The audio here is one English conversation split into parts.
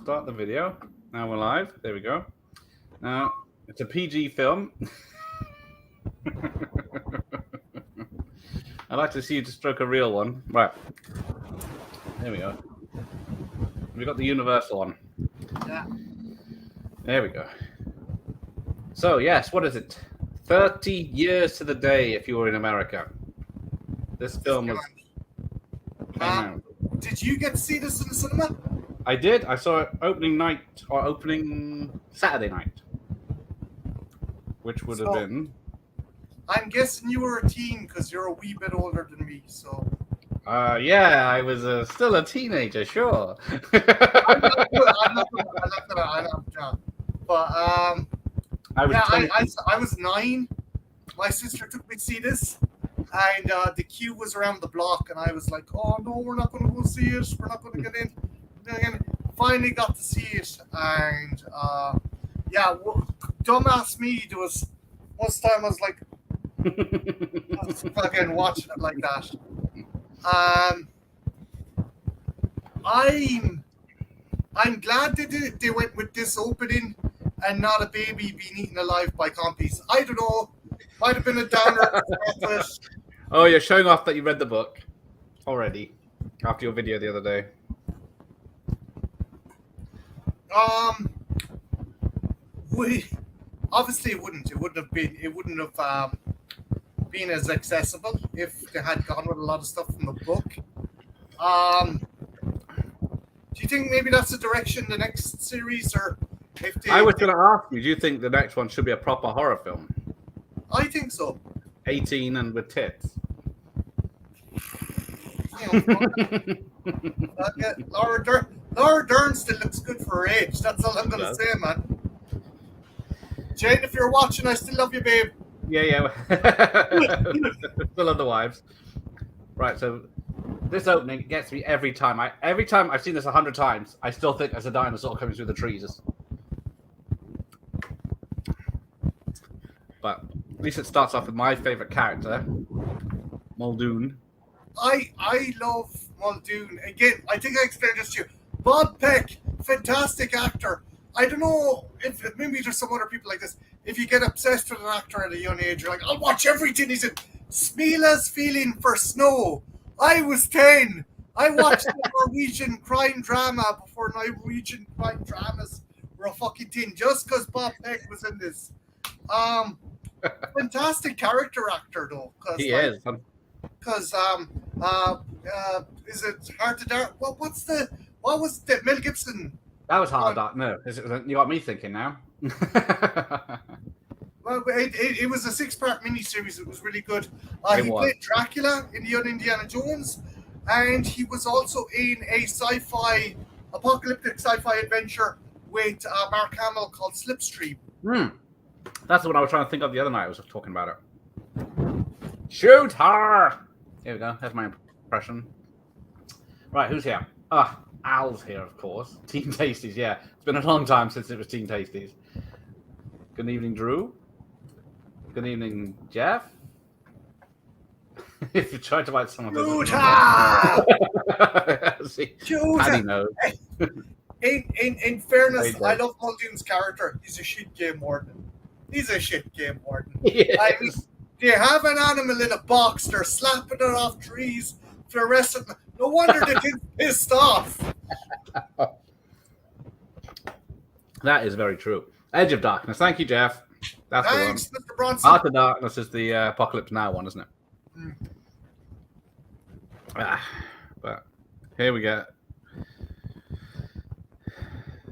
Start the video. Now we're live. There we go. Now, it's a PG film. I'd like to see you to stroke a real one. Right. There we go. We got the universal on. Yeah. There we go. So, yes, what is it? 30 years to the day if you were in America. This film was... Did you get to see this in the cinema? I did. I saw it opening night, or opening Saturday night. Which would have been... I'm guessing you were a teen because you're a wee bit older than me, so... yeah, I was still a teenager, sure. I'm not But, I was 9. My sister took me to see this, and the queue was around the block, and I was like, oh, no, we're not going to go see it. We're not going to get in. Then finally got to see it, and, dumbass me, there was... Most time I was like, I was fucking watching it like that. I'm glad they went with this opening and not a baby being eaten alive by compies. I don't know. Might have been a downer. Oh, you're showing off that you read the book already after your video the other day. Obviously it wouldn't have been as accessible if they had gone with a lot of stuff from the book. Do you think maybe that's the direction the next series, or if they... I was going to ask you, do you think the next one should be a proper horror film? I think so. 18 and with tits. Laura Dern still looks good for her age. That's all I'm going to say, man. Jane, if you're watching, I still love you, babe. Yeah. Still love the wives. Right, so this opening gets me every time. Every time I've seen this 100 times, I still think there's a dinosaur coming through the trees. But at least it starts off with my favorite character, Muldoon. I love Muldoon. Again, I think I explained this to you. Bob Peck, fantastic actor. I don't know if maybe there's some other people like this. If you get obsessed with an actor at a young age, you're like, I'll watch everything he's in. Smila's Feeling for Snow. I was 10. I watched the Norwegian crime drama before Norwegian crime dramas were a fucking thing, just because Bob Peck was in this. Fantastic character actor though. He is. Because is it Hard to Dark? What was the Mel Gibson? That was Hard Dark. No, you got me thinking now. Well, it was a 6-part miniseries. It was really good. He played Dracula in the Young Indiana Jones, and he was also in a apocalyptic sci-fi adventure with Mark Hamill called Slipstream. That's the one I was trying to think of the other night. I was talking about it. Shoot her! Here we go. That's my impression. Right, who's here? Al's here, of course. Team Tasties, yeah. It's been a long time since it was Team Tasties. Good evening, Drew. Good evening, Jeff. If you tried to write someone... Paddy knows. In fairness, I love Muldoon's character. He's a shit game warden. Yes. I mean, they have an animal in a box. They're slapping it off trees, fluorescent. No wonder they get pissed off. That is very true. Edge of Darkness. Thank you, Jeff. That's Thanks, the one. Mr. Bronson. Heart of Darkness is the Apocalypse Now one, isn't it? But here we go.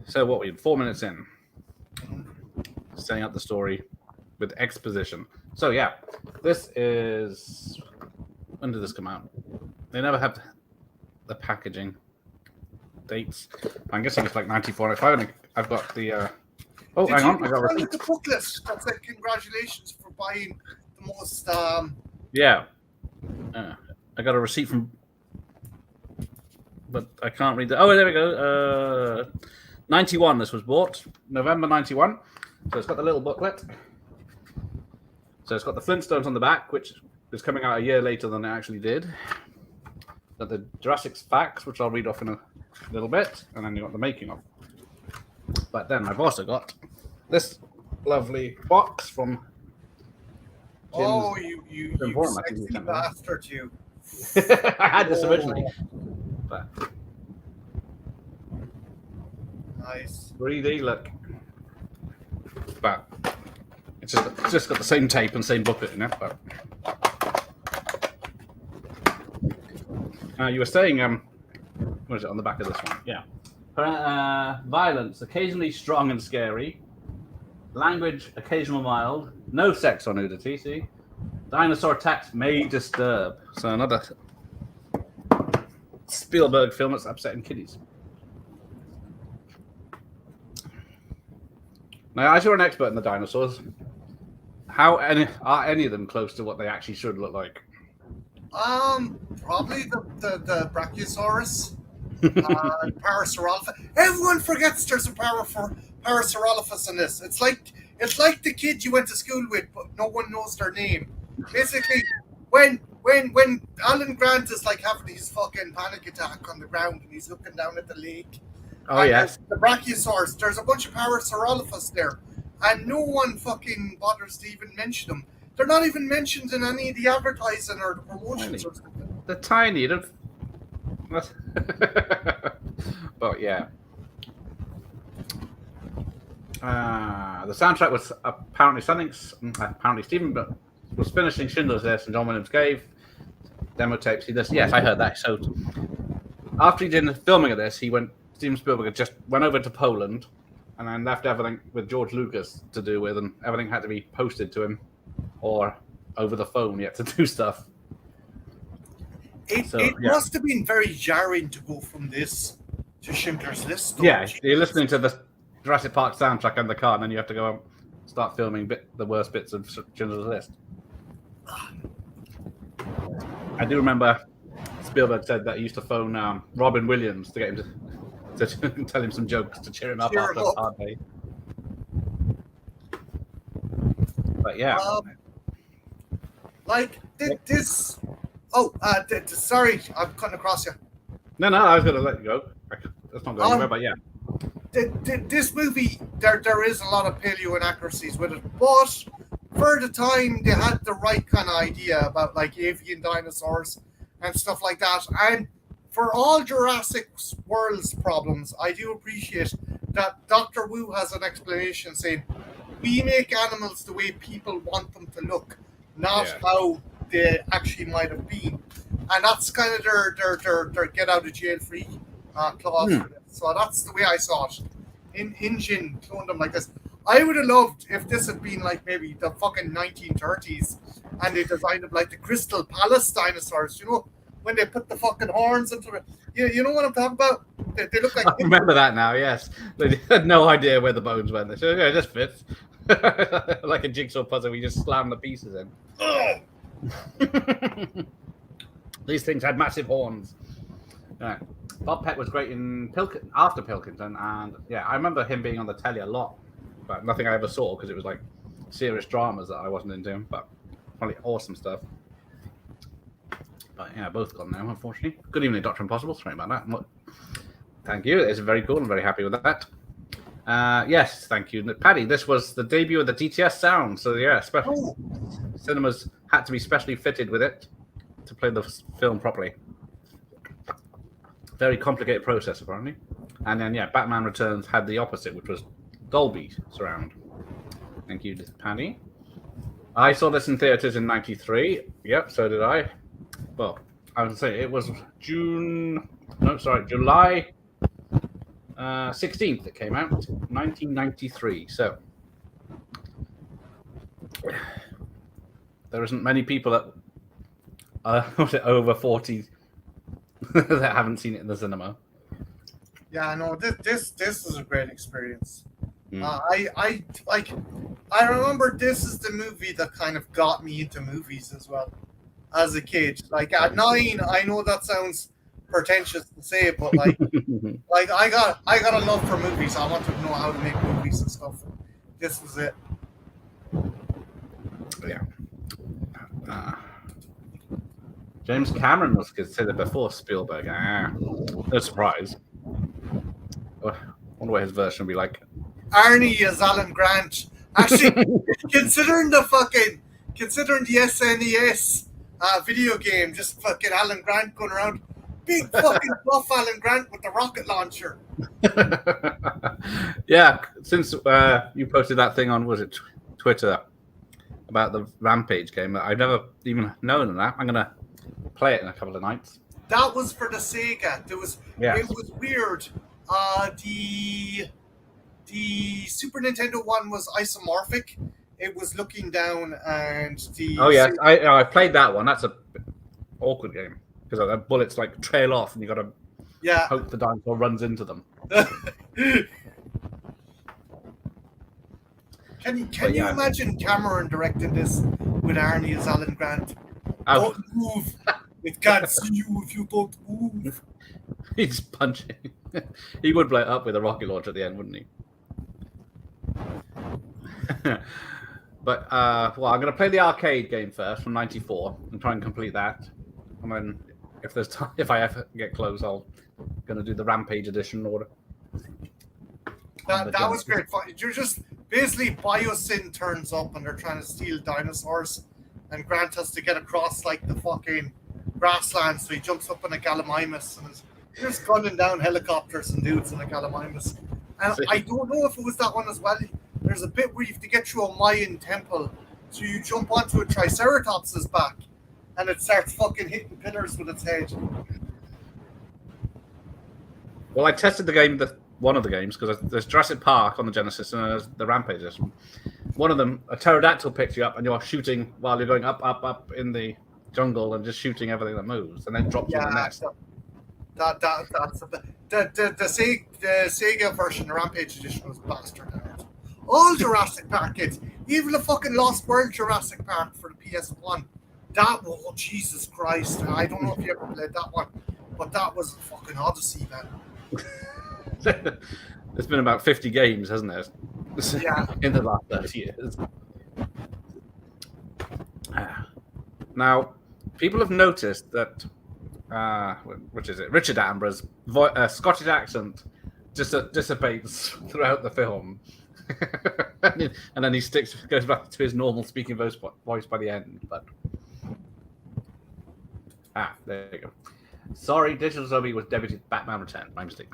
So what, we're 4 minutes in. Setting up the story with exposition. So yeah, this is... When did this come out? They never have the packaging dates. I'm guessing it's like 94. I've got the... Oh, hang on. I got the booklet. That's like, congratulations for buying the most... Yeah. I got a receipt from... But I can't read the... Oh, there we go. 91 this was bought. November 91. So it's got the little booklet. So it's got the Flintstones on the back, which is coming out a year later than it actually did. Got the Jurassic facts, which I'll read off in a little bit, and then you got the making of. But then I've also got this lovely box from Oh, Jim's you Forum, I think sexy you sent me. bastard, you. I had this originally, but Nice. 3D look. But it's just got the same tape and same booklet in it. But you were saying, what is it on the back of this one? Yeah. Violence, occasionally strong and scary. Language, occasional mild. No sex or nudity, see? Dinosaur attacks may disturb. So another Spielberg film that's upsetting kiddies. Now, as you're an expert in the dinosaurs, are any of them close to what they actually should look like? Probably the Brachiosaurus. Parasaurolophus. Everyone forgets there's a Parasaurolophus in this. It's like the kid you went to school with, but no one knows their name. Basically, when Alan Grant is like having his fucking panic attack on the ground and he's looking down at the lake. Oh, yes. The Brachiosaurus. There's a bunch of Parasaurolophus there, and no one fucking bothers to even mention them. They're not even mentioned in any of the advertising or the promotions or something. They're tiny. But yeah. The soundtrack was apparently Stephen was finishing Schindler's List and John Williams gave demo tapes. Yes, I heard that. So after he did the filming of this, Steven Spielberg just went over to Poland and then left everything with George Lucas to do with, and everything had to be posted to him or over the phone. He had to do stuff. It must have been very jarring to go from this to Schindler's List. Yeah, you're listening to the Jurassic Park soundtrack in the car, and then you have to go and start filming the worst bits of Schindler's List. I do remember Spielberg said that he used to phone Robin Williams to get him to tell him some jokes to cheer him up after a hard day. But yeah. This. Oh, sorry, I'm cutting across you. No, I was going to let you go. That's not going anywhere, but yeah. This movie, there is a lot of paleo inaccuracies with it, but for the time, they had the right kind of idea about like avian dinosaurs and stuff like that. And for all Jurassic World's problems, I do appreciate that Dr. Wu has an explanation saying, we make animals the way people want them to look, not how they actually might have been. And that's kind of their get out of jail free clause for this. So that's the way I saw it. Injin cloned them like this. I would have loved if this had been like maybe the fucking 1930s and they designed them like the Crystal Palace dinosaurs, you know, when they put the fucking horns into it. You know what I'm talking about? They look like... I remember that now, yes. They had no idea where the bones went. They said, okay, this fits. Like a jigsaw puzzle, we just slam the pieces in. These things had massive horns. Yeah. Bob Peck was great in after Pilkington, and yeah, I remember him being on the telly a lot, but nothing I ever saw because it was like serious dramas that I wasn't into, but probably awesome stuff. But yeah, both gone now, unfortunately. Good evening, Dr. Impossible. Sorry about that. Thank you. It's very cool. I'm very happy with that. Yes, thank you. Paddy, this was the debut of the DTS sound. So yeah, cinemas had to be specially fitted with it to play the film properly. Very complicated process, apparently. And then, yeah, Batman Returns had the opposite, which was Dolby surround. Thank you, Paddy. I saw this in theaters in '93. Yep, so did I. Well, I was going to say it was July 16th it came out, 1993. So there isn't many people that over 40 that haven't seen it in the cinema. Yeah, no, this is a great experience. I remember this is the movie that kind of got me into movies as well as a kid. Like at 9, I know that sounds pretentious to say, but like I got a love for movies. I wanted to know how to make movies and stuff. This was it. Yeah. James Cameron was considered before Spielberg. No surprise. I wonder what his version would be like. Arnie as Alan Grant. Actually, considering the SNES video game, just fucking Alan Grant going around, big fucking buff Alan Grant with the rocket launcher. Yeah, since you posted that thing on, was it Twitter, about the Rampage game, I've never even known of that. I'm gonna play it in a couple of nights. That was for the Sega. It was weird. The Super Nintendo one was isomorphic. It was looking down, and the I played that one. That's a awkward game because the bullets like trail off, and you got to hope the dinosaur runs into them. Can you imagine Cameron directing this with Arnie as Alan Grant? Don't move. It can't see you if you don't move. He's punching. He would blow it up with a rocket launcher at the end, wouldn't he? But well, I'm going to play the arcade game first from '94 and try and complete that. And then, if there's time, if I ever get close, I'll going to do the Rampage edition order. That was great fun. You're just basically Biosyn turns up and they're trying to steal dinosaurs, and Grant has to get across like the fucking grassland, so he jumps up in a Gallimimus and is just gunning down helicopters and dudes in a Gallimimus. And I don't know if it was that one as well. There's a bit where you have to get through a Mayan temple, so you jump onto a Triceratops' back, and it starts fucking hitting pillars with its head. Well, I tested the game, one of the games, because there's Jurassic Park on the Genesis and there's the Rampage edition. One of them, a pterodactyl picks you up, and you're shooting while you're going up in the jungle and just shooting everything that moves, and then drops in the nest. The Sega version, the Rampage edition, was bastard hard. All Jurassic Park kids, even the fucking Lost World Jurassic Park for the PS1. Jesus Christ! I don't know if you ever played that one, but that was a fucking odyssey, man. There's been about 50 games, hasn't there? Yeah. In the last 30 years. Now, people have noticed that, which is it? Richard Attenborough's Scottish accent just dissipates throughout the film, and then he goes back to his normal speaking voice by the end. But there you go. Sorry, Digital Zombie was debuted Batman Returns. My mistake.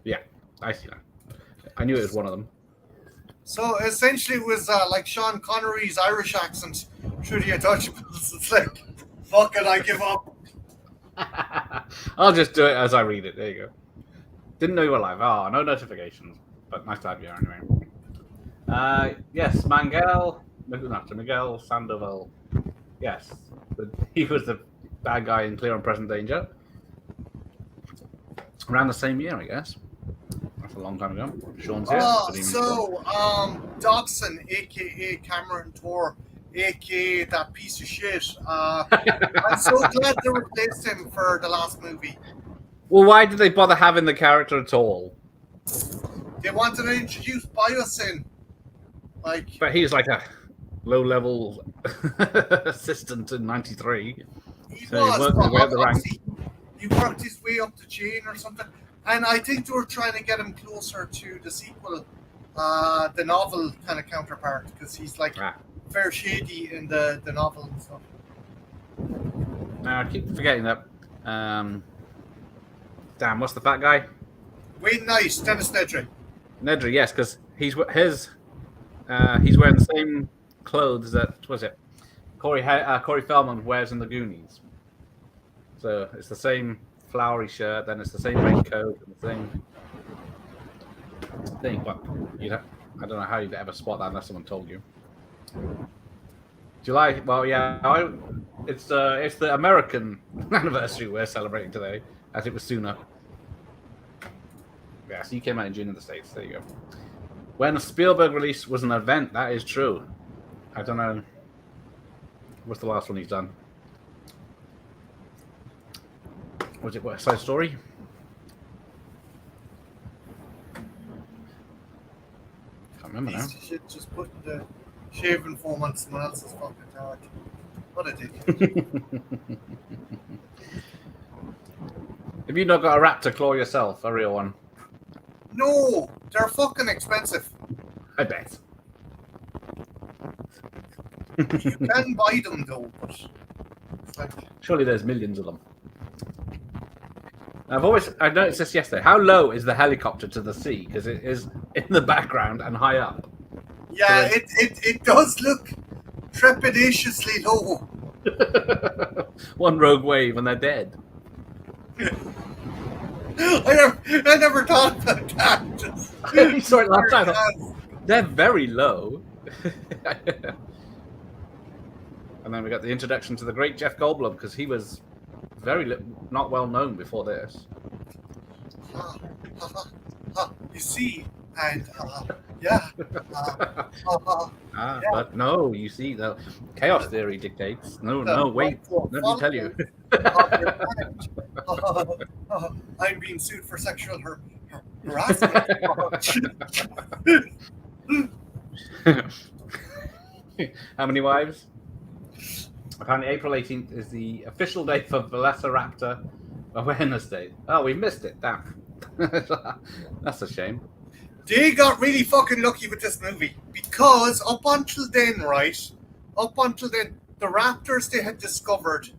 Yeah, I see that. I knew it was one of them. So essentially, it was like Sean Connery's Irish accent through the Untouchables. It's like, fuck it, I give up. I'll just do it as I read it. There you go. Didn't know you were live. Oh, no notifications. But nice to have you anyway. Yes, Miguel Sandoval. Yes, he was the bad guy in Clear and Present Danger. Around the same year, I guess. That's a long time ago. Sean's here. Dodson, a.k.a. Cameron Tor, a.k.a. that piece of shit. I'm so glad they replaced him for the last movie. Well, why did they bother having the character at all? They wanted to introduce Biosyn. But he's like a low-level assistant in '93. He so was, he worked his way up the ranks. He worked his way up the chain or something. And I think they were trying to get him closer to the sequel, the novel kind of counterpart, because he's like fair shady in the novel and stuff. Now, I keep forgetting that. Damn, what's the fat guy? Wayne Knight, Dennis Nedry. Nedry, yes, because he's wearing the same clothes that Corey Feldman wears in the Goonies. So it's the same flowery shirt, then it's the same raincoat and the same thing. But I don't know how you'd ever spot that unless someone told you. July, well, yeah, it's the American anniversary we're celebrating today, as it was sooner. Yeah, so you came out in June in the States. There you go. When Spielberg release was an event, that is true. I don't know. What's the last one he's done? Was it West Side Story? Can't remember now. Shit, just putting the shaving foam on someone else's fucking tag. What a dick. Have you not got a raptor claw yourself, a real one? No, they're fucking expensive. I bet. You can buy them though, but it's like, Surely there's millions of them. I noticed this yesterday. How low is the helicopter to the sea? Because it is in the background and high up. yeah, it does look trepidatiously low. One rogue wave and they're dead. I never thought about that. You saw it last time. They're very low. And then we got the introduction to the great Jeff Goldblum, because he was not well known before this. You see, and yeah. Yeah. But no, you see, the chaos theory dictates. No, wait, let me tell you. I'm being sued for sexual harassment. How many wives? Apparently, April 18th is the official date for Velociraptor Awareness Day. Oh, we missed it. Damn. That's a shame. They got really fucking lucky with this movie because up until then, the raptors they had discovered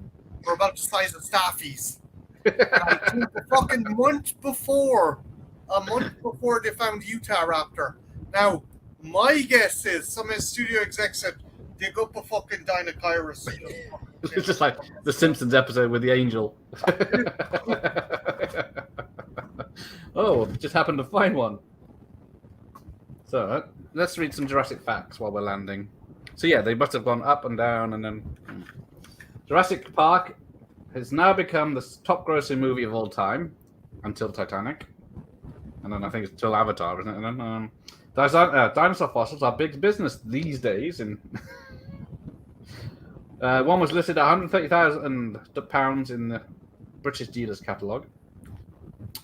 were about the size of staffies. And I think a month before they found Utah raptor. Now, my guess is some of the studio execs said, dig up a fucking Dinochirus. It's just like the Simpsons episode with the angel. Oh, just happened to find one. So let's read some Jurassic facts while we're landing. So yeah, they must have gone up and down, and then Jurassic Park has now become the top-grossing movie of all time until Titanic, and then I think it's until Avatar, isn't it? And then dinosaur fossils are big business these days. And one was listed at £130,000 in the British dealer's catalogue.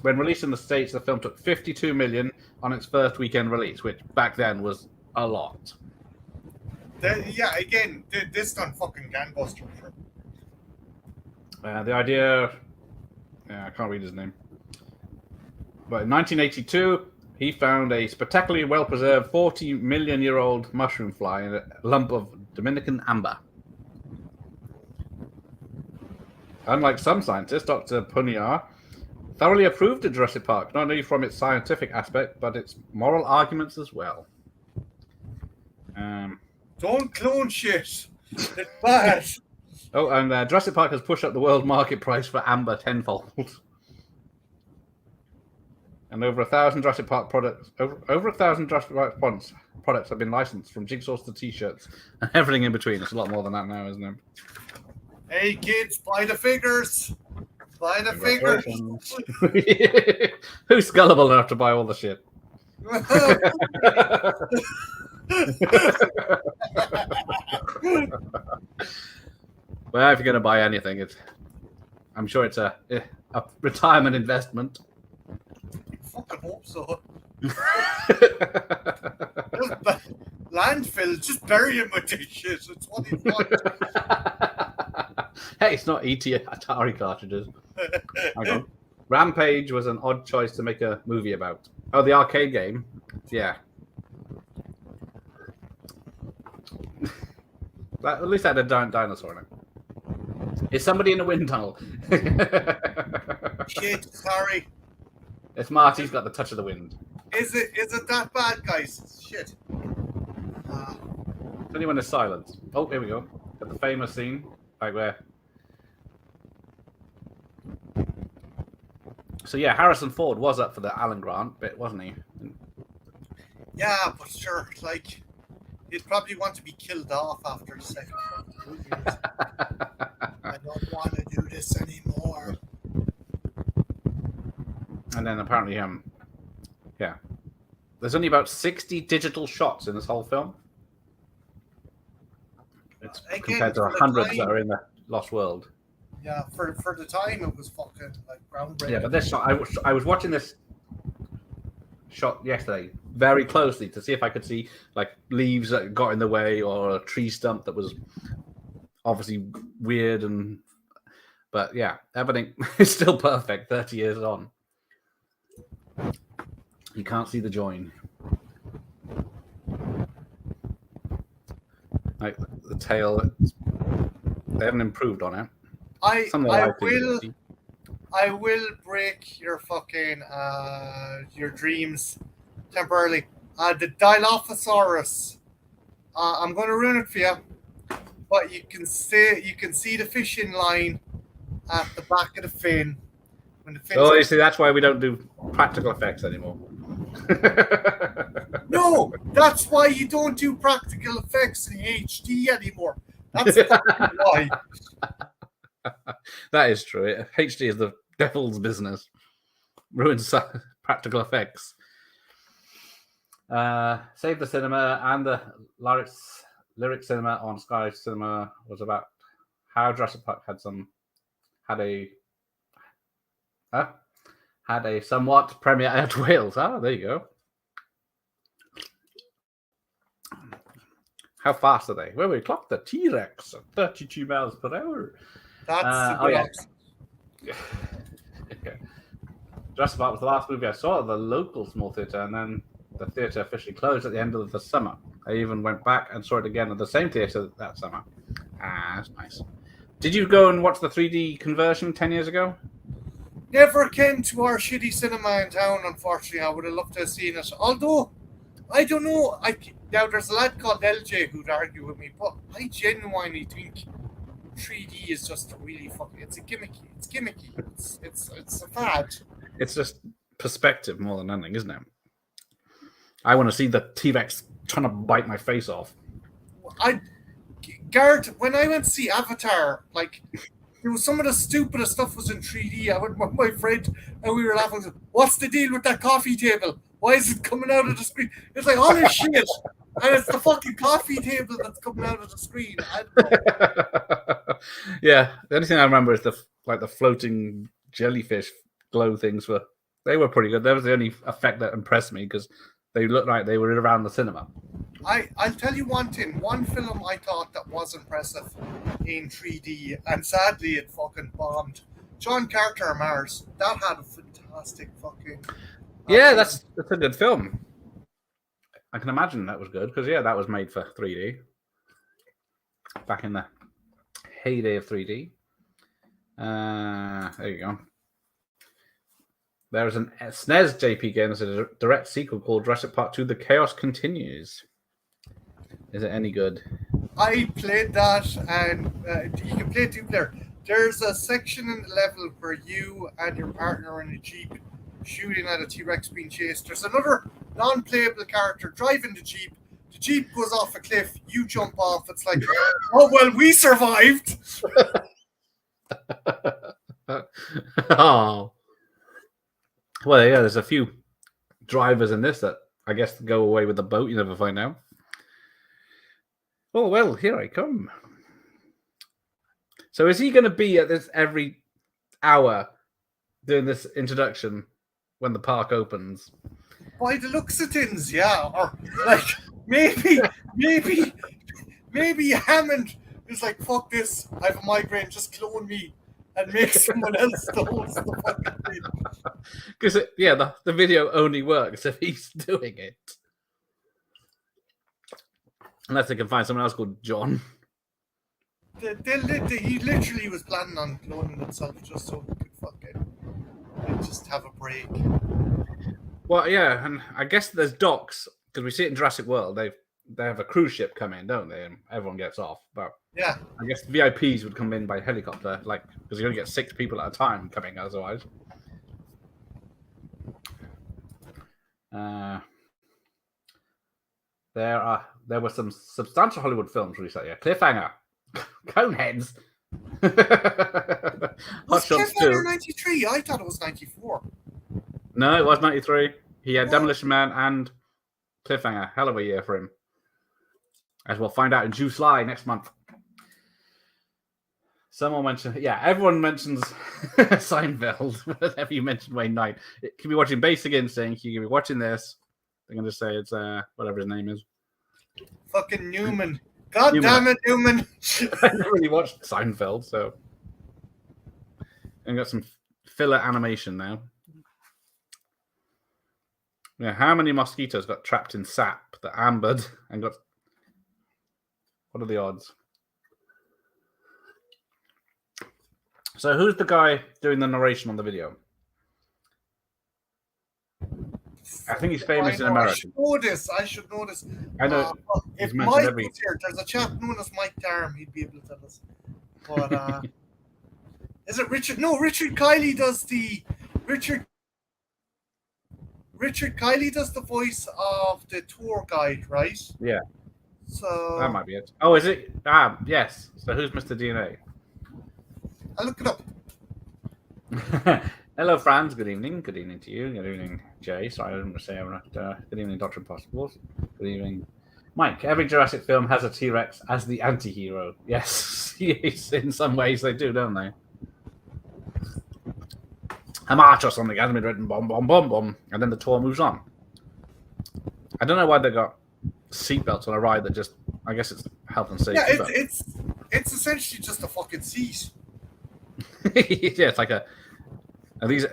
When released in the States, the film took $52 million on its first weekend release, which back then was a lot. This done fucking gangbusters. The idea, I can't read his name. But in 1982, he found a spectacularly well-preserved 40-million-year-old mushroom fly in a lump of Dominican amber. Unlike some scientists, Dr. Punyar thoroughly approved of Jurassic Park, not only from its scientific aspect, but its moral arguments as well. Don't clone shit. It's bad. Oh, and Jurassic Park has pushed up the world market price for amber tenfold. And over 1,000 Jurassic Park products, over 1,000 Jurassic Park products have been licensed, from jigsaws to T-shirts and everything in between. It's a lot more than that now, isn't it? Hey kids, buy the figures. Buy the figures. Who's gullible enough to buy all the shit? Well, if you're going to buy anything, I'm sure it's a retirement investment. I fucking hope so. Landfill, just bury him with this shit. It's what he wants. Hey, it's not ET Atari cartridges. Hang on. Rampage was an odd choice to make a movie about. Oh, the arcade game? Yeah. At least that had a giant dinosaur in it. Is somebody in a wind tunnel? Shit, sorry. It's Marty's got the touch of the wind. Is it that bad, guys? Shit. Anyone is silent. Oh, here we go. Got the famous scene. Like where? So yeah, Harrison Ford was up for the Alan Grant bit, wasn't he? Yeah, but sure, like, he'd probably want to be killed off after the second movie. I don't want to do this anymore. And then apparently, yeah, there's only about 60 digital shots in this whole film. It's compared to hundreds that are in the Lost World. Yeah, for the time it was fucking like groundbreaking. Yeah, but this shot, I was watching this shot yesterday very closely to see if I could see like leaves that got in the way or a tree stump that was obviously weird, but yeah, everything is still perfect 30 years on. You can't see the join. Like the tail, they haven't improved on it. I Some of the I will break your fucking your dreams temporarily. The Dilophosaurus. I'm going to ruin it for you, but you can see the fishing line at the back of the fin. When the fin. Oh, you see, that's why we don't do practical effects anymore. No, that's why you don't do practical effects in HD anymore. That's fucking why. That is true. HD is the devil's business. Ruins practical effects. Save the Cinema and the Lyric Cinema on Sky Cinema was about how Jurassic Park had a somewhat premiere at Wales. Ah, there you go. How fast are they? Well, we clocked the T-Rex at 32 miles per hour. That's Okay. Jurassic Park was the last movie I saw at the local small theatre, and then the theatre officially closed at the end of the summer. I even went back and saw it again at the same theatre that summer. Ah, that's nice. Did you go and watch the 3D conversion 10 years ago? Never came to our shitty cinema in town, unfortunately. I would have loved to have seen it. Although, I don't know. Now, there's a lad called LJ who'd argue with me, but I genuinely think 3D is just really fucking. It's gimmicky. It's a fad. It's just perspective more than anything, isn't it? I want to see the T-Rex trying to bite my face off. Garrett, when I went to see Avatar, like, there was some of the stupidest stuff was in 3D. I went with my friend and we were laughing. What's the deal with that coffee table? Why is it coming out of the screen? It's like all this shit. And it's the fucking coffee table that's coming out of the screen. Yeah, the only thing I remember is the floating jellyfish glow things they were pretty good. That was the only effect that impressed me because they looked like they were around the cinema. I'll tell you one thing. One film I thought that was impressive in 3D, and sadly it fucking bombed. John Carter Mars. That had a fantastic fucking. Yeah, that's a good film. I can imagine that was good because that was made for 3D back in the heyday of 3D. There you go. There's a SNES JP game that's a direct sequel called Jurassic Park 2: The Chaos Continues. Is it any good? I played that, and you can play two-player. There's a section in the level where you and your partner are in a Jeep shooting at a T-Rex being chased. There's another non-playable character driving the Jeep. The Jeep goes off a cliff. You jump off. It's like, oh, well, we survived. Oh. Well, yeah, there's a few drivers in this that I guess go away with the boat. You never find out. Oh, well, here I come. So is he going to be at this every hour doing this introduction when the park opens? By the looks of things, yeah. Or like maybe Hammond is like, fuck this, I have a migraine, just clone me and make someone else the host of the fucking thing. Because the video only works if he's doing it. Unless they can find someone else called John. He literally was planning on cloning himself just so he could fucking just have a break. Well, yeah, and I guess there's docks because we see it in Jurassic World. They have a cruise ship come in, don't they? And everyone gets off. But yeah, I guess VIPs would come in by helicopter, like because you only get 6 people at a time coming otherwise. There were some substantial Hollywood films released that year. Cliffhanger, Coneheads, was Cliffhanger 93? I thought it was 94. No, it was 93. He had Demolition Man and Cliffhanger. Hell of a year for him. As we'll find out in July next month. Someone mentioned, everyone mentions Seinfeld whenever you mention Wayne Knight. It could be watching Basic Instinct. You could be watching this. They're going to say it's whatever his name is. Fucking Newman. God damn it, Newman. I never really watched Seinfeld, so. And got some filler animation now. Yeah, how many mosquitoes got trapped in sap that ambered and got... What are the odds? So who's the guy doing the narration on the video? I think he's famous in America. I should know this. I know If he's mentioned Mike was here, there's a chap known as Mike Darm. He'd be able to tell us. But is it Richard? No, Richard Kiley does the Richard Kiley does the voice of the tour guide, right? Yeah. So That might be it. Oh, is it? Ah, yes. So who's Mr. DNA? I'll look it up. Hello, Franz. Good evening. Good evening to you. Good evening, Jay. Sorry, I didn't say I'm not. Good evening, Dr. Impossibles. Good evening, Mike. Every Jurassic film has a T-Rex as the anti-hero. Yes, yes, in some ways they do, don't they? A march or something hasn't been written, bomb, bomb, bomb, bomb, and then the tour moves on. I don't know why they got seatbelts on a ride that just, I guess it's health and safety. Yeah, it's essentially just a fucking seat. Yeah, it's like a... Are these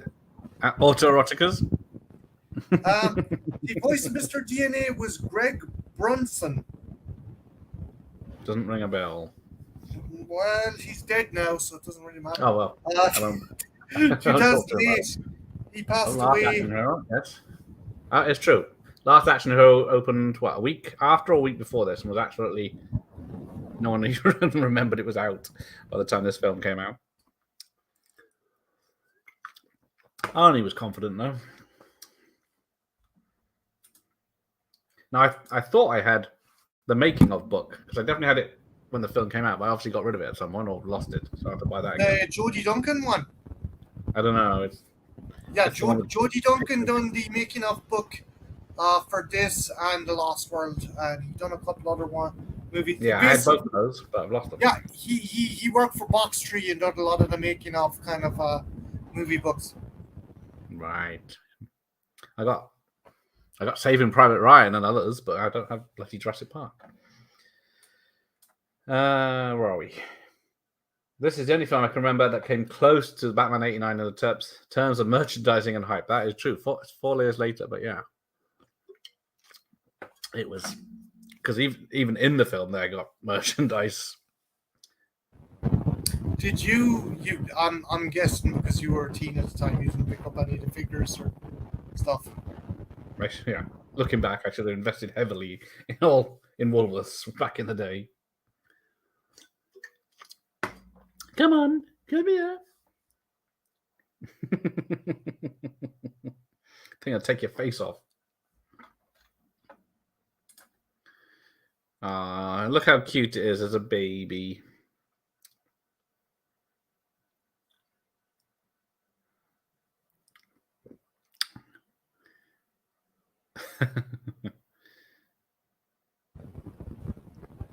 autoeroticas? The voice of Mr. DNA was Greg Brunson. Doesn't ring a bell. Well, he's dead now, so it doesn't really matter. Oh, well. 2008, he passed away. Yes. It's true. Last Action Hero opened, what, a week after or a week before this, and was absolutely... No one even remembered it was out by the time this film came out. Arnie was confident, though. Now, I thought I had the making of book, because I definitely had it when the film came out, but I obviously got rid of it at some point or lost it, so I have to buy that again. The Jodie Duncan one. I don't know. Jodie Duncan done the making of book for this and The Lost World, and he done a couple other movies. Yeah, I had both of those, but I've lost them. Yeah, he worked for Box Tree and done a lot of the making of kind of movie books. Right. I got Saving Private Ryan and others, but I don't have bloody Jurassic Park. Where are we? This is the only film I can remember that came close to Batman '89 in the terms of merchandising and hype. That is true. It's 4 years later, but yeah. It was... Because even in the film, they got merchandise. Did you? I'm guessing because you were a teen at the time, you didn't pick up any of the figures or stuff. Yeah, looking back, I should have invested heavily in Woolworths back in the day. Come on, come here. I think I'll take your face off. Look how cute it is as a baby.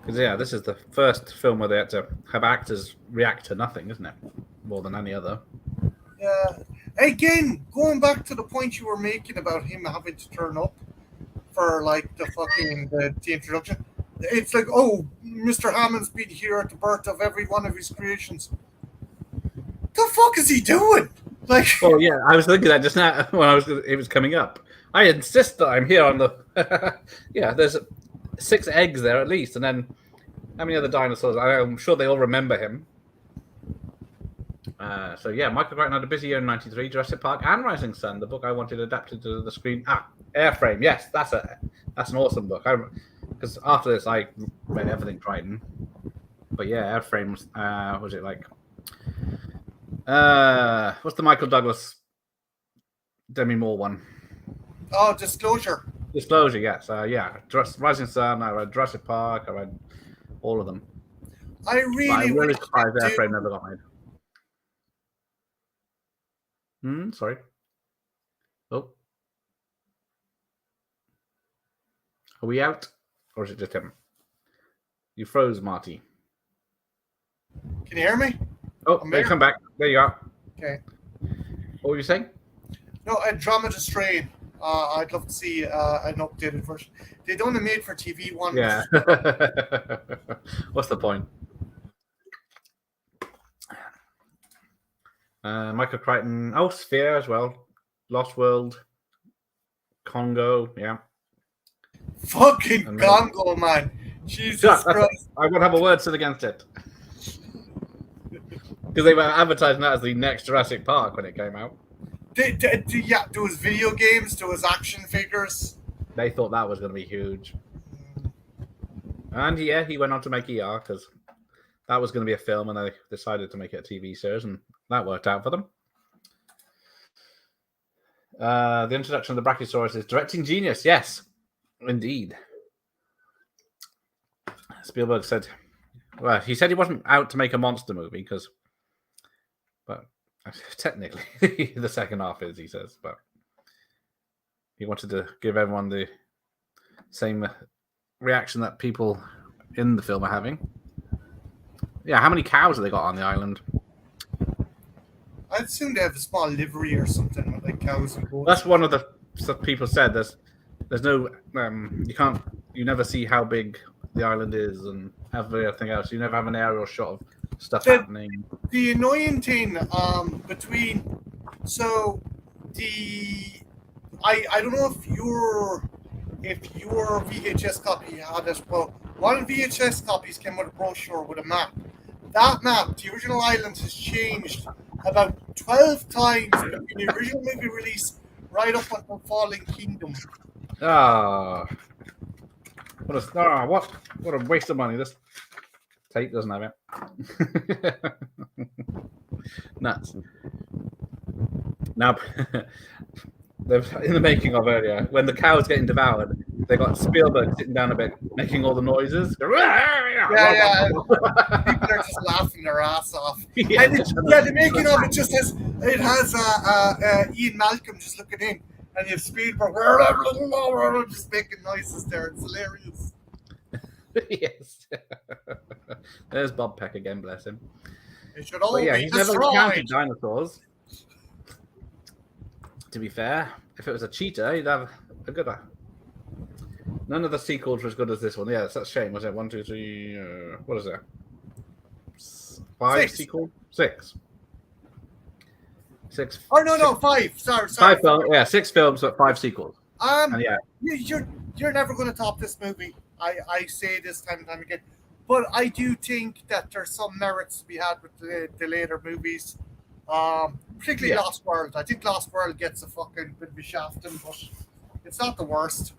Because yeah, this is the first film where they had to have actors react to nothing, isn't it? More than any other. Yeah. Again, going back to the point you were making about him having to turn up for like the introduction. It's like, oh, Mr. Hammond's been here at the birth of every one of his creations. The fuck is he doing? Like, oh yeah, I was thinking that just now when it was coming up. I insist that I'm here on the. Yeah, there's 6 eggs there at least, and then how many other dinosaurs? I'm sure they all remember him. So yeah, Michael Crichton had a busy year in '93. Jurassic Park and Rising Sun, the book I wanted adapted to the screen. Airframe. Yes, that's an awesome book. Because after this, I read everything Crichton. But yeah, Airframe was it like? What's the Michael Douglas Demi Moore one? Oh, Disclosure. Disclosure, yes. Yeah, Rising Sun. I read Jurassic Park. I read all of them. I'm really surprised Airframe never got made. Sorry. Oh. Are we out? Or is it just him? You froze, Marty. Can you hear me? Oh, there you come back. There you are. Okay. What were you saying? No, Andromeda Strain. I'd love to see an updated version. They done a made-for-TV one. Yeah. What's the point? Michael Crichton. Oh, Sphere as well. Lost World. Congo. Yeah. Fucking Amazing. Congo, man. Jesus Shut, Christ. I won't have a word said against it. Because they were advertising that as the next Jurassic Park when it came out. Yeah, there was video games, there was action figures. They thought that was going to be huge. And yeah, he went on to make ER because that was going to be a film, and they decided to make it a TV series, and that worked out for them. The introduction of the Brachiosaurus is directing genius. Yes, indeed. Spielberg said, well, he said he wasn't out to make a monster movie but technically the second half is, he says, but he wanted to give everyone the same reaction that people in the film are having. Yeah, how many cows have they got on the island? I'd assume they have a small livery or something with like cows and goats. That's one of the stuff people said. There's no you never see how big the island is and everything else. You never have an aerial shot of stuff happening. The annoying thing between I don't know if your VHS copy had it, but one of the VHS copies came with a brochure with a map. That map, the original island, has changed about 12 times between the original movie release right up until Fallen Kingdom. What a waste of money. This tape doesn't have it. Nuts. Now, in the making of earlier, when the cow's getting devoured, they got Spielberg sitting down a bit, making all the noises. Yeah. People are just laughing their ass off. Yeah, the making of it just has Ian Malcolm just looking in, and you have Spielberg just making noises there. It's hilarious. Yes. There's Bob Peck again, bless him. It should all be he's never encountered dinosaurs. To be fair, if it was a cheetah, he'd have a good one. None of the sequels were as good as this one. Yeah, that's a shame. Was it 1, 2, 3? What is it? 5 6. sequel? 6. 6. Oh no, 5. Sorry. 5 films. Yeah, 6 films, but 5 sequels. And yeah, you're never going to top this movie. I say this time and time again, but I do think that there's some merits to be had with the later movies. Particularly Lost World. I think Lost World gets a fucking bit of a shafting, but it's not the worst.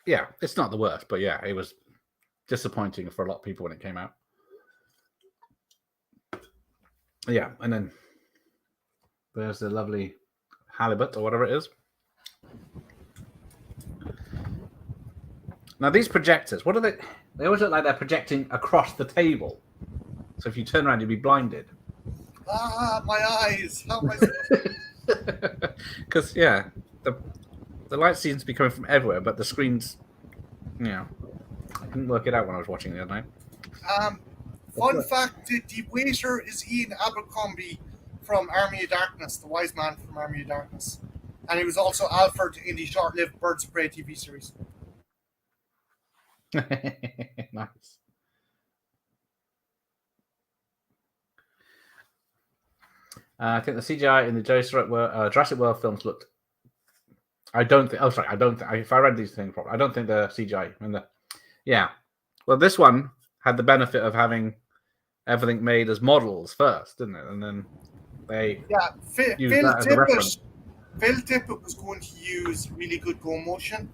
Yeah, it's not the worst, but yeah, it was disappointing for a lot of people when it came out. Yeah, and then there's the lovely halibut or whatever it is. Now these projectors, what are they? They always look like they're projecting across the table. So if you turn around, you'd be blinded. My eyes. How am I supposed Because, the light seems to be coming from everywhere, but the screen's, I couldn't work it out when I was watching the other night. Fun fact, the waiter is Ian Abercrombie from Army of Darkness, the wise man from Army of Darkness. And he was also Alfred in the short-lived Birds of Prey TV series. Nice. I think the CGI in the Jurassic World films looked. I don't think. If I read these things properly, I don't think the CGI in the. Yeah, well, this one had the benefit of having everything made as models first, didn't it? And then they used that as a reference. Phil Tippett was going to use really good go motion,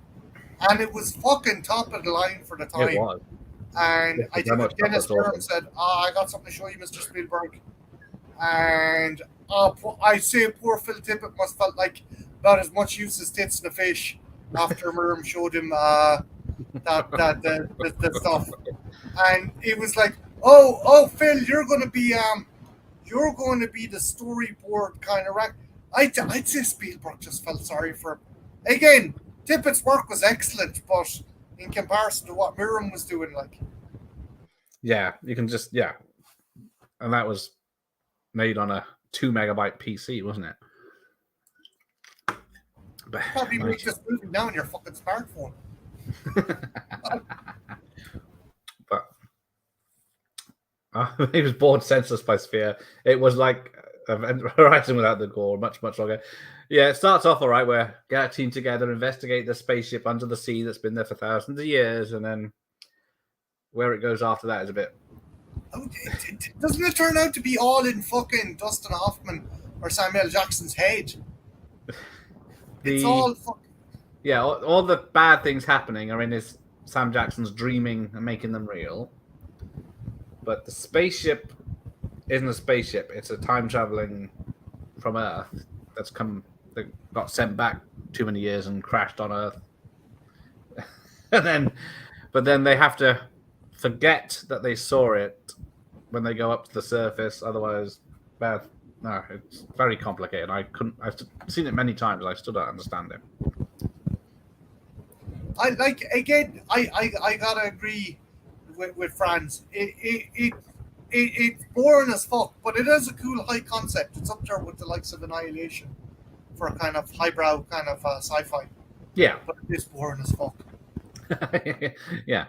and it was fucking top of the line for the time. It was. And I think Dennis Durham said, I got something to show you, Mr. Spielberg. And I say poor Phil Tippett must felt like about as much use as tits in a fish after Miriam showed him that stuff. And it was like, oh Phil, you're going to be the storyboard kind of I'd say Spielberg just felt sorry for him. Again, Tippett's work was excellent, but in comparison to what Miriam was doing, like. Yeah, you can just, and that was made on a 2 megabyte PC, wasn't it? But probably make this movie now on your fucking smartphone. But he was bored senseless by Sphere. It was like Horizon without the gore, much longer. Yeah, it starts off all right, where get a team together, investigate the spaceship under the sea that's been there for thousands of years, and then where it goes after that is a bit. Doesn't it turn out to be all in fucking Dustin Hoffman or Samuel Jackson's head? It's all fucking. Yeah, all the bad things happening are in his Sam Jackson's dreaming and making them real. But the spaceship isn't a spaceship; it's a time traveling from Earth that got sent back too many years and crashed on Earth. But then they have to forget that they saw it when they go up to the surface. Otherwise, no, it's very complicated. I've seen it many times. I still don't understand it. I gotta agree with Franz. It's boring as fuck, but it is a cool high concept. It's up there with the likes of Annihilation for a kind of highbrow kind of sci-fi. Yeah, but it is boring as fuck. Yeah.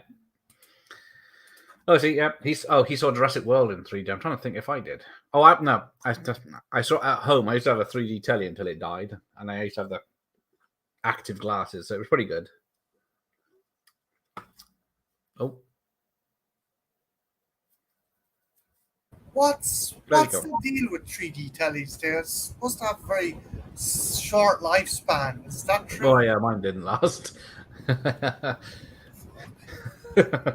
Oh, see, yeah, he saw Jurassic World in 3D. I'm trying to think if I did. Oh, I saw it at home. I used to have a 3D telly until it died, and I used to have the active glasses, so it was pretty good. Oh. What's the deal with 3D tellies? They're supposed to have a very short lifespan. Is that true? Oh, yeah, mine didn't last.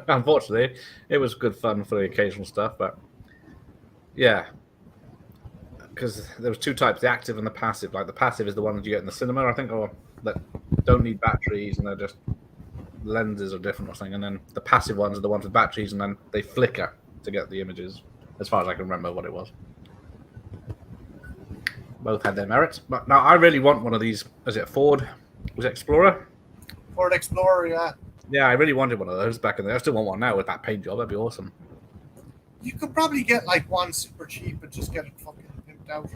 Unfortunately, it was good fun for the occasional stuff, but yeah, because there was two types: the active and the passive. Like the passive is the one that you get in the cinema, I think, or that don't need batteries and they're just lenses are different or something. And then the passive ones are the ones with batteries and then they flicker to get the images. As far as I can remember, what it was. Both had their merits, but now I really want one of these. Is it Ford? Was it Explorer? Ford Explorer, yeah. Yeah, I really wanted one of those back in there. I still want one now with that paint job. That'd be awesome. You could probably get like one super cheap and just get it fucking pimped out.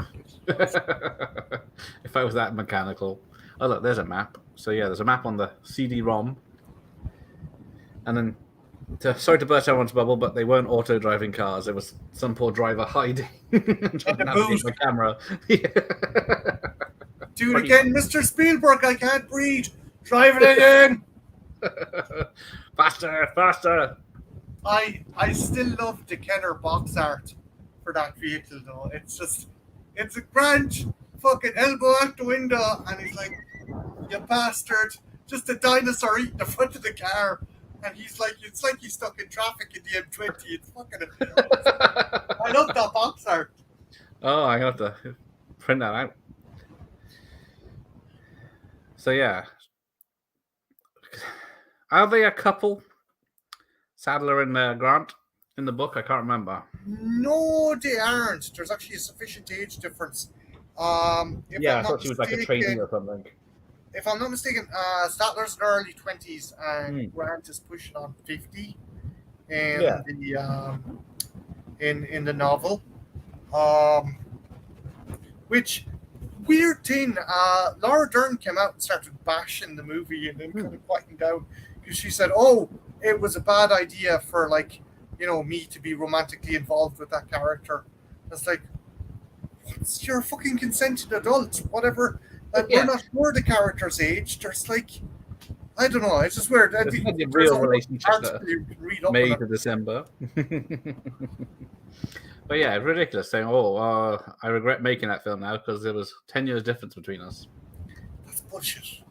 If I was that mechanical. Oh, look, there's a map. So, yeah, there's a map on the CD-ROM. And then, sorry to burst everyone's bubble, but they weren't auto-driving cars. There was some poor driver hiding and trying to navigate my camera. Do it again, Mr. Spielberg. I can't breathe. Drive it again. Faster. I still love the Kenner box art for that vehicle, though. It's a grand fucking elbow out the window, and he's like, "You bastard!" Just a dinosaur eating the front of the car, and he's like, it's like he's stuck in traffic in the M20. It's fucking. I love that box art. Oh, I have to print that out. So yeah, are they a couple? Sadler and Grant in the book? I can't remember. No, they aren't. There's actually a sufficient age difference. I thought she was like a trainee or something. If I'm not mistaken, Statler's in early 20s and Grant is pushing on 50 in the novel. Which weird thing, Laura Dern came out and started bashing the movie and then kind of quieting down because she said, "Oh, it was a bad idea for me to be romantically involved with that character." It's like, you're a fucking consented adult, whatever. We're not sure the character's age. There's I don't know. It's just weird. I think the real relationship May to December. But yeah, it's ridiculous saying, I regret making that film now because there was 10 years difference between us. That's bullshit.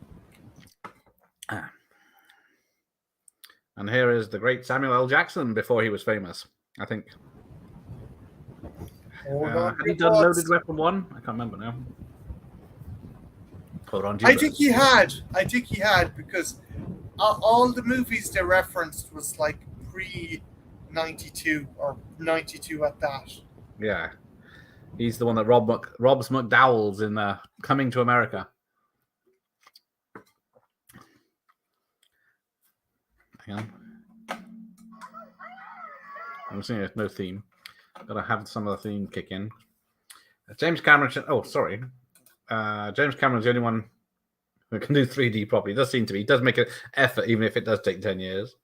And here is the great Samuel L. Jackson before he was famous, I think. Had he done Loaded Weapon 1? I can't remember now. Hold on. I think he had because all the movies they referenced was like pre-92 or 92 at that. Yeah. He's the one that robs McDowell's in Coming to America. Hang on. I'm seeing there's no theme. Gotta have some of the theme kick in. James Cameron. James Cameron's the only one who can do 3D properly. It does seem to be. He does make an effort, even if it does take 10 years.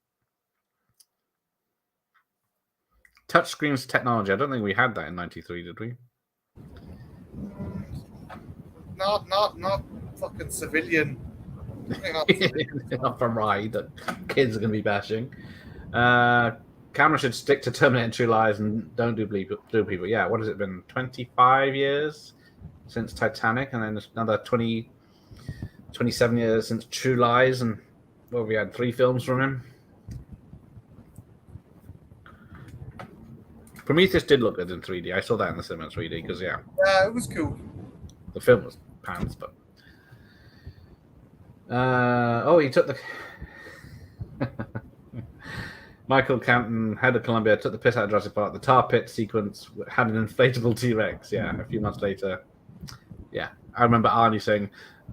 Touchscreens technology. I don't think we had that in 93, did we? not fucking civilian. Not from ride that kids are going to be bashing. Cameron should stick to Terminator True Lies and don't do people. Yeah, what has it been? 25 years since Titanic, and then another 27 years since True Lies, and well, we had 3 films from him. Prometheus did look good in 3D. I saw that in the cinema in 3D because Yeah, it was cool. The film was pants, but he took the Michael Campton, head of Columbia, took the piss out of Jurassic Park. The tar pit sequence had an inflatable T-Rex. Yeah, a few months later. Yeah, I remember Arnie saying, "You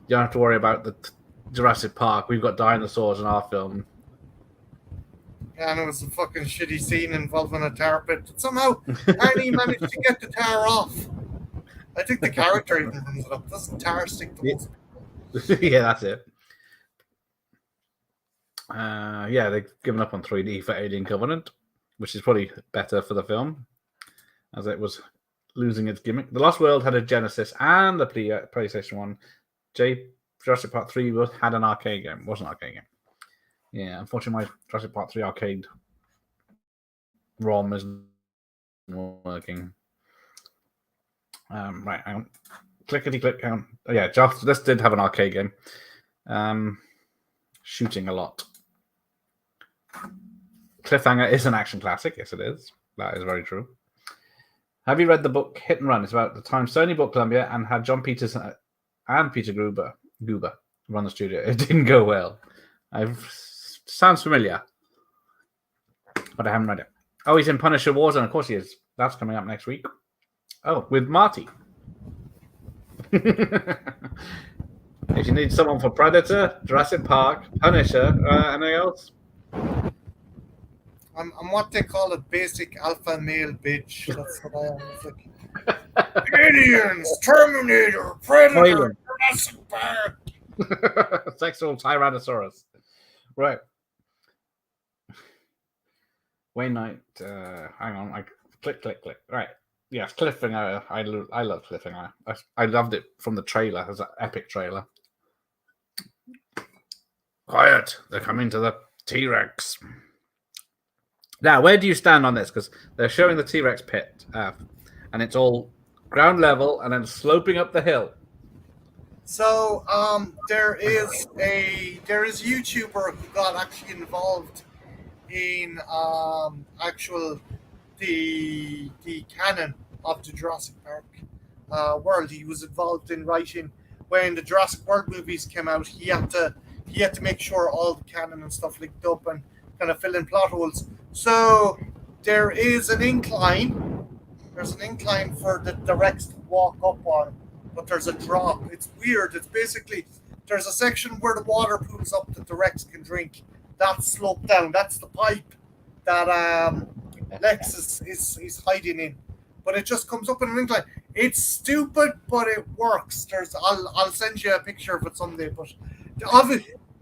don't have to worry about the Jurassic Park. We've got dinosaurs in our film." Yeah, and it was a fucking shitty scene involving a tar pit. But somehow, Arnie managed to get the tar off. I think the character even brings it up. Doesn't tar stick to most people? Yeah, that's it. They've given up on 3D for Alien Covenant, which is probably better for the film, as it was losing its gimmick. The Lost World had a Genesis and a PlayStation 1. Jurassic Park 3 had an arcade game. It was an arcade game. Yeah, unfortunately, my Jurassic Park 3 arcade ROM isn't working. Right, hang on. Clickety-click, hang on. Oh, yeah, this did have an arcade game. Shooting a lot. Cliffhanger is an action classic. Yes, it is. That is very true. Have you read the book Hit and Run? It's about the time Sony bought Columbia and had John Peters and Peter Gruber run the studio. It didn't go well. Sounds familiar, but I haven't read it. Oh, he's in Punisher Warzone. Of course he is. That's coming up next week. Oh, with Marty. If you need someone for Predator, Jurassic Park, Punisher, anything else? I'm what they call a basic alpha male bitch. That's what I am. It's like, aliens, Terminator, Predator, Jurassic Park. Sexual Tyrannosaurus. Right. Wayne Knight. Hang on. Click. Right. Yes, Cliffhanger. I love Cliffhanger. I loved it from the trailer. It was an epic trailer. Quiet. They're coming to the T-Rex. Now, where do you stand on this? Because they're showing the T-Rex pit, and it's all ground level and then sloping up the hill. So there is a YouTuber who got actually involved in the canon of the Jurassic Park world. He was involved in writing when the Jurassic World movies came out. He had to make sure all the canon and stuff linked up and kind of fill in plot holes. So there is an incline. There's an incline for the Rex to walk up on, but there's a drop. It's weird. It's basically there's a section where the water pools up that the Rex can drink. That's sloped down. That's the pipe that Lex is hiding in. But it just comes up in an incline. It's stupid, but it works. I'll send you a picture of it someday. But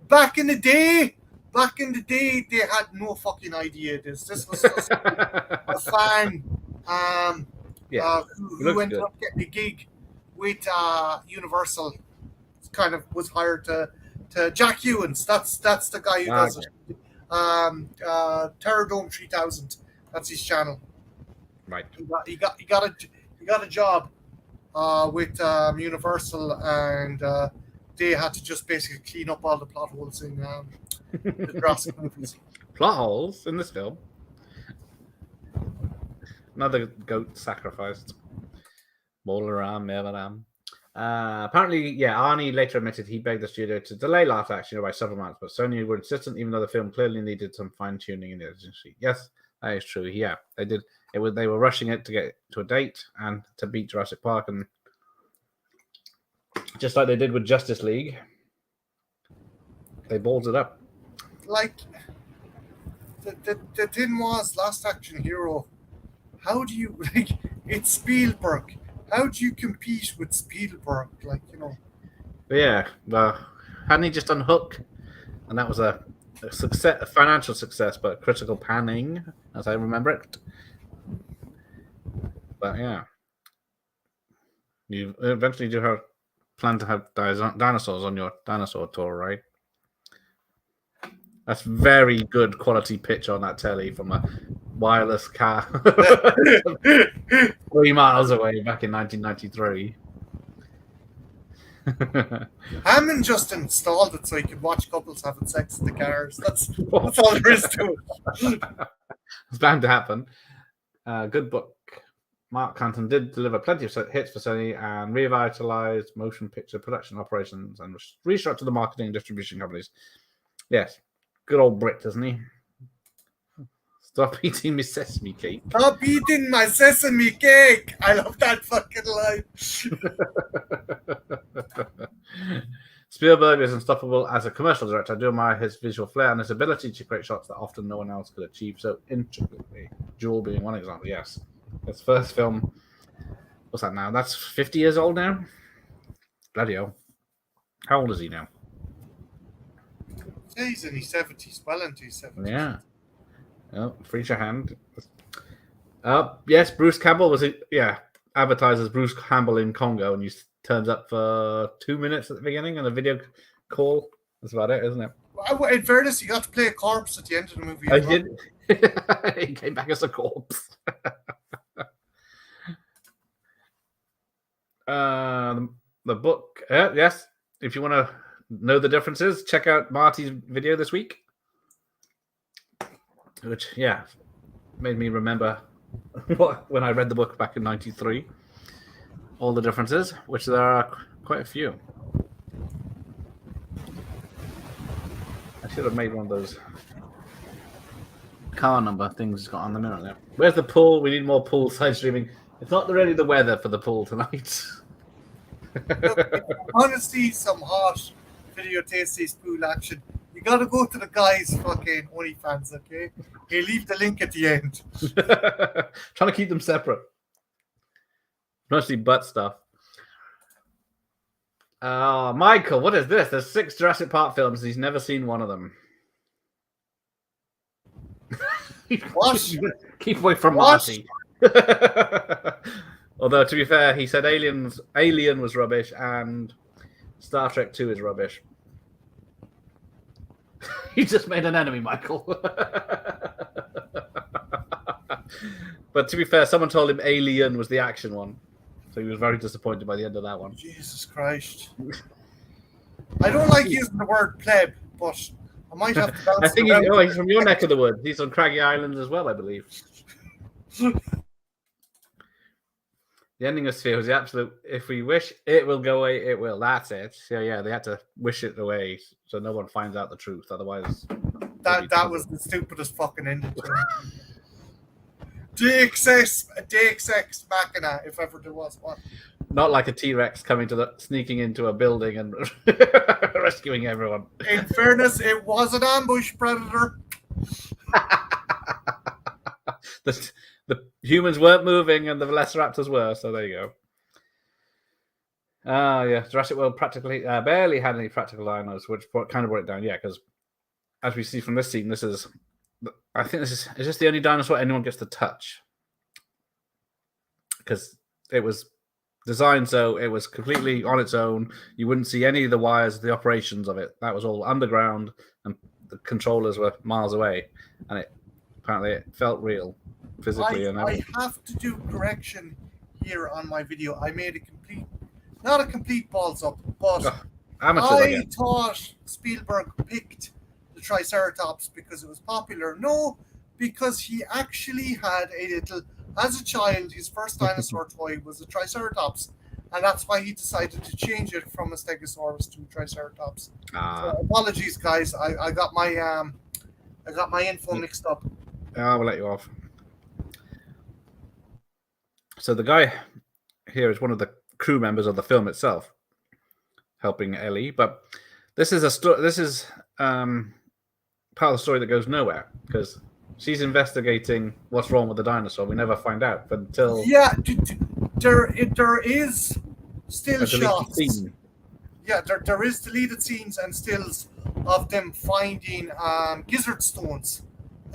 back in the day, they had no fucking idea. This was just a fan who ended up getting a gig with Universal. Kind of was hired to Jack Ewens. That's the guy who does it. Terrordome 3000. That's his channel. Right. He got a job with Universal, and they had to just basically clean up all the plot holes in the Jurassic movies. Plot holes in this film. Another goat sacrificed. Apparently, Arnie later admitted he begged the studio to delay last action by several months, but Sony were insistent, even though the film clearly needed some fine-tuning in the agency. Yes, that is true. Yeah, they did. They were rushing it to get to a date and to beat Jurassic Park, and just like they did with Justice League, they balled it up. Like the thing was Last Action Hero. How do you it's Spielberg? How do you compete with Spielberg? Yeah, well, hadn't he just done Hook? And that was a success, a financial success, but critical panning, as I remember it. But yeah, you eventually do have plan to have dinosaurs on your dinosaur tour, right? That's very good quality pitch on that telly from a wireless car 3 miles away back in 1993. Hammond just installed it so he could watch couples having sex in the cars. That's all there is to it. It's bound to happen. Good book. Mark Canton did deliver plenty of hits for Sony and revitalized motion picture production operations and restructured the marketing and distribution companies. Yes, good old Brit, doesn't he? Stop eating my sesame cake. Stop eating my sesame cake. I love that fucking line. Spielberg is unstoppable as a commercial director. I do admire his visual flair and his ability to create shots that often no one else could achieve so intricately. Jewel being one example, yes. His first film, what's that now? That's 50 years old now? Bloody hell. How old is he now? Yeah, he's in his 70s, well into his 70s. Yeah. Oh, freeze your hand. Yes, Bruce Campbell was advertised as Bruce Campbell in Congo, and he turns up for 2 minutes at the beginning and a video call. That's about it, isn't it? Well, in fairness, he got to play a corpse at the end of the movie. I did. He came back as a corpse. The book, yes. If you want to know the differences, check out Marty's video this week. Which, made me remember when I read the book back in '93. All the differences, which there are quite a few. I should have made one of those car number things got on the mirror there. Where's the pool? We need more pool side streaming. It's not really the weather for the pool tonight. Look, honestly, some hot video tasty pool action. You gotta go to the guy's fucking OnlyFans, okay? He'll leave the link at the end. Trying to keep them separate. Mostly butt stuff. Michael, what is this? There's 6 Jurassic Park films. He's never seen one of them. What? Keep away from Marty. Although, to be fair, he said Alien was rubbish and Star Trek 2 is rubbish. You just made an enemy, Michael. But to be fair, someone told him Alien was the action one. So he was very disappointed by the end of that one. Jesus Christ. I don't like using the word pleb, but I might have to bounce I think he's from your neck of the woods. He's on Craggy Island as well, I believe. The ending of Sphere was the absolute, if we wish it will go away, it will. That's it. So yeah, they had to wish it away so no one finds out the truth. Otherwise... That was the stupidest fucking ending. Deus Ex Machina, if ever there was one. Not like a T-Rex sneaking into a building and rescuing everyone. In fairness, it was an ambush predator. The humans weren't moving and the Velociraptors were, so there you go. Yeah, Jurassic World practically barely had any practical dinos, which kind of brought it down. Yeah, because as we see from this scene, I think is this the only dinosaur anyone gets to touch, because it was designed so it was completely on its own. You wouldn't see any of the wires, the operations of it. That was all underground, and the controllers were miles away, and apparently it felt real physically. I have to do correction here on my video. I made not a complete balls up, but I thought Spielberg picked the Triceratops because it was popular. No, because he actually had as a child, his first dinosaur toy was a Triceratops, and that's why he decided to change it from a Stegosaurus to a Triceratops. So apologies, guys. I got my info mixed up. I will let you off. So the guy here is one of the crew members of the film itself, helping Ellie. But this is part of the story that goes nowhere, because she's investigating what's wrong with the dinosaur. We never find out until there is still shots. Scene. Yeah, there is deleted scenes and stills of them finding gizzard stones.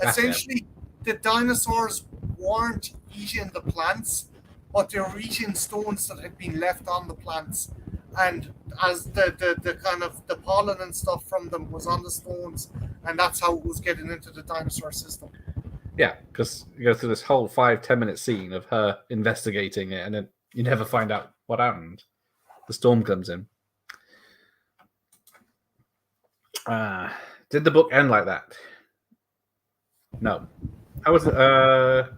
Essentially, the dinosaurs weren't eating the plants, but they were eating stones that had been left on the plants. and as the kind of the pollen and stuff from them was on the stones, and that's how it was getting into the dinosaur system. Yeah, because you go through this whole 5-10 minute scene of her investigating it, and then you never find out what happened. The storm comes in. Did the book end like that? No. How was it? The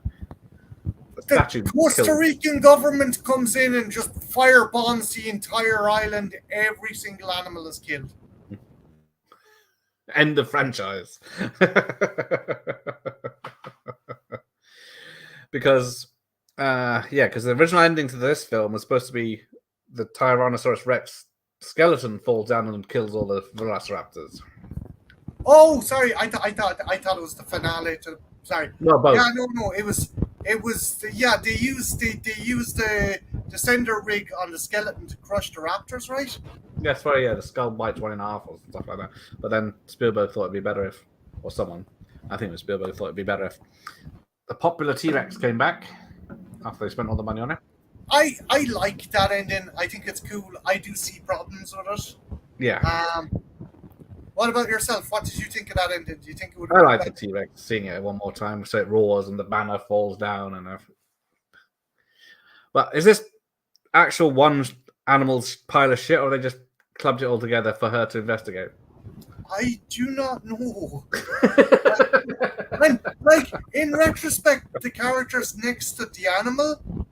statue Costa killed. Rican government comes in and just fire bombs the entire island. Every single animal is killed. End the franchise. Because the original ending to this film was supposed to be the Tyrannosaurus Rex skeleton falls down and kills all the velociraptors. Oh, sorry. I thought it was the finale. Sorry. No, both. Yeah, no. It was. Yeah, they used the sender rig on the skeleton to crush the raptors, right? Yes, well, yeah, the skull bites one in half or stuff like that. But then Spielberg thought it'd be better if, or someone, I think it was Spielberg, thought it'd be better if the popular T-Rex came back after they spent all the money on it. I like that ending. I think it's cool. I do see problems with it. Yeah. What about yourself? What did you think of that ending? Do you think it would? I like the T-Rex, seeing it one more time, so it roars and the banner falls down and everything. But is this actual one animal's pile of shit, or they just clubbed it all together for her to investigate? I do not know. And like in retrospect, the characters next to the animal,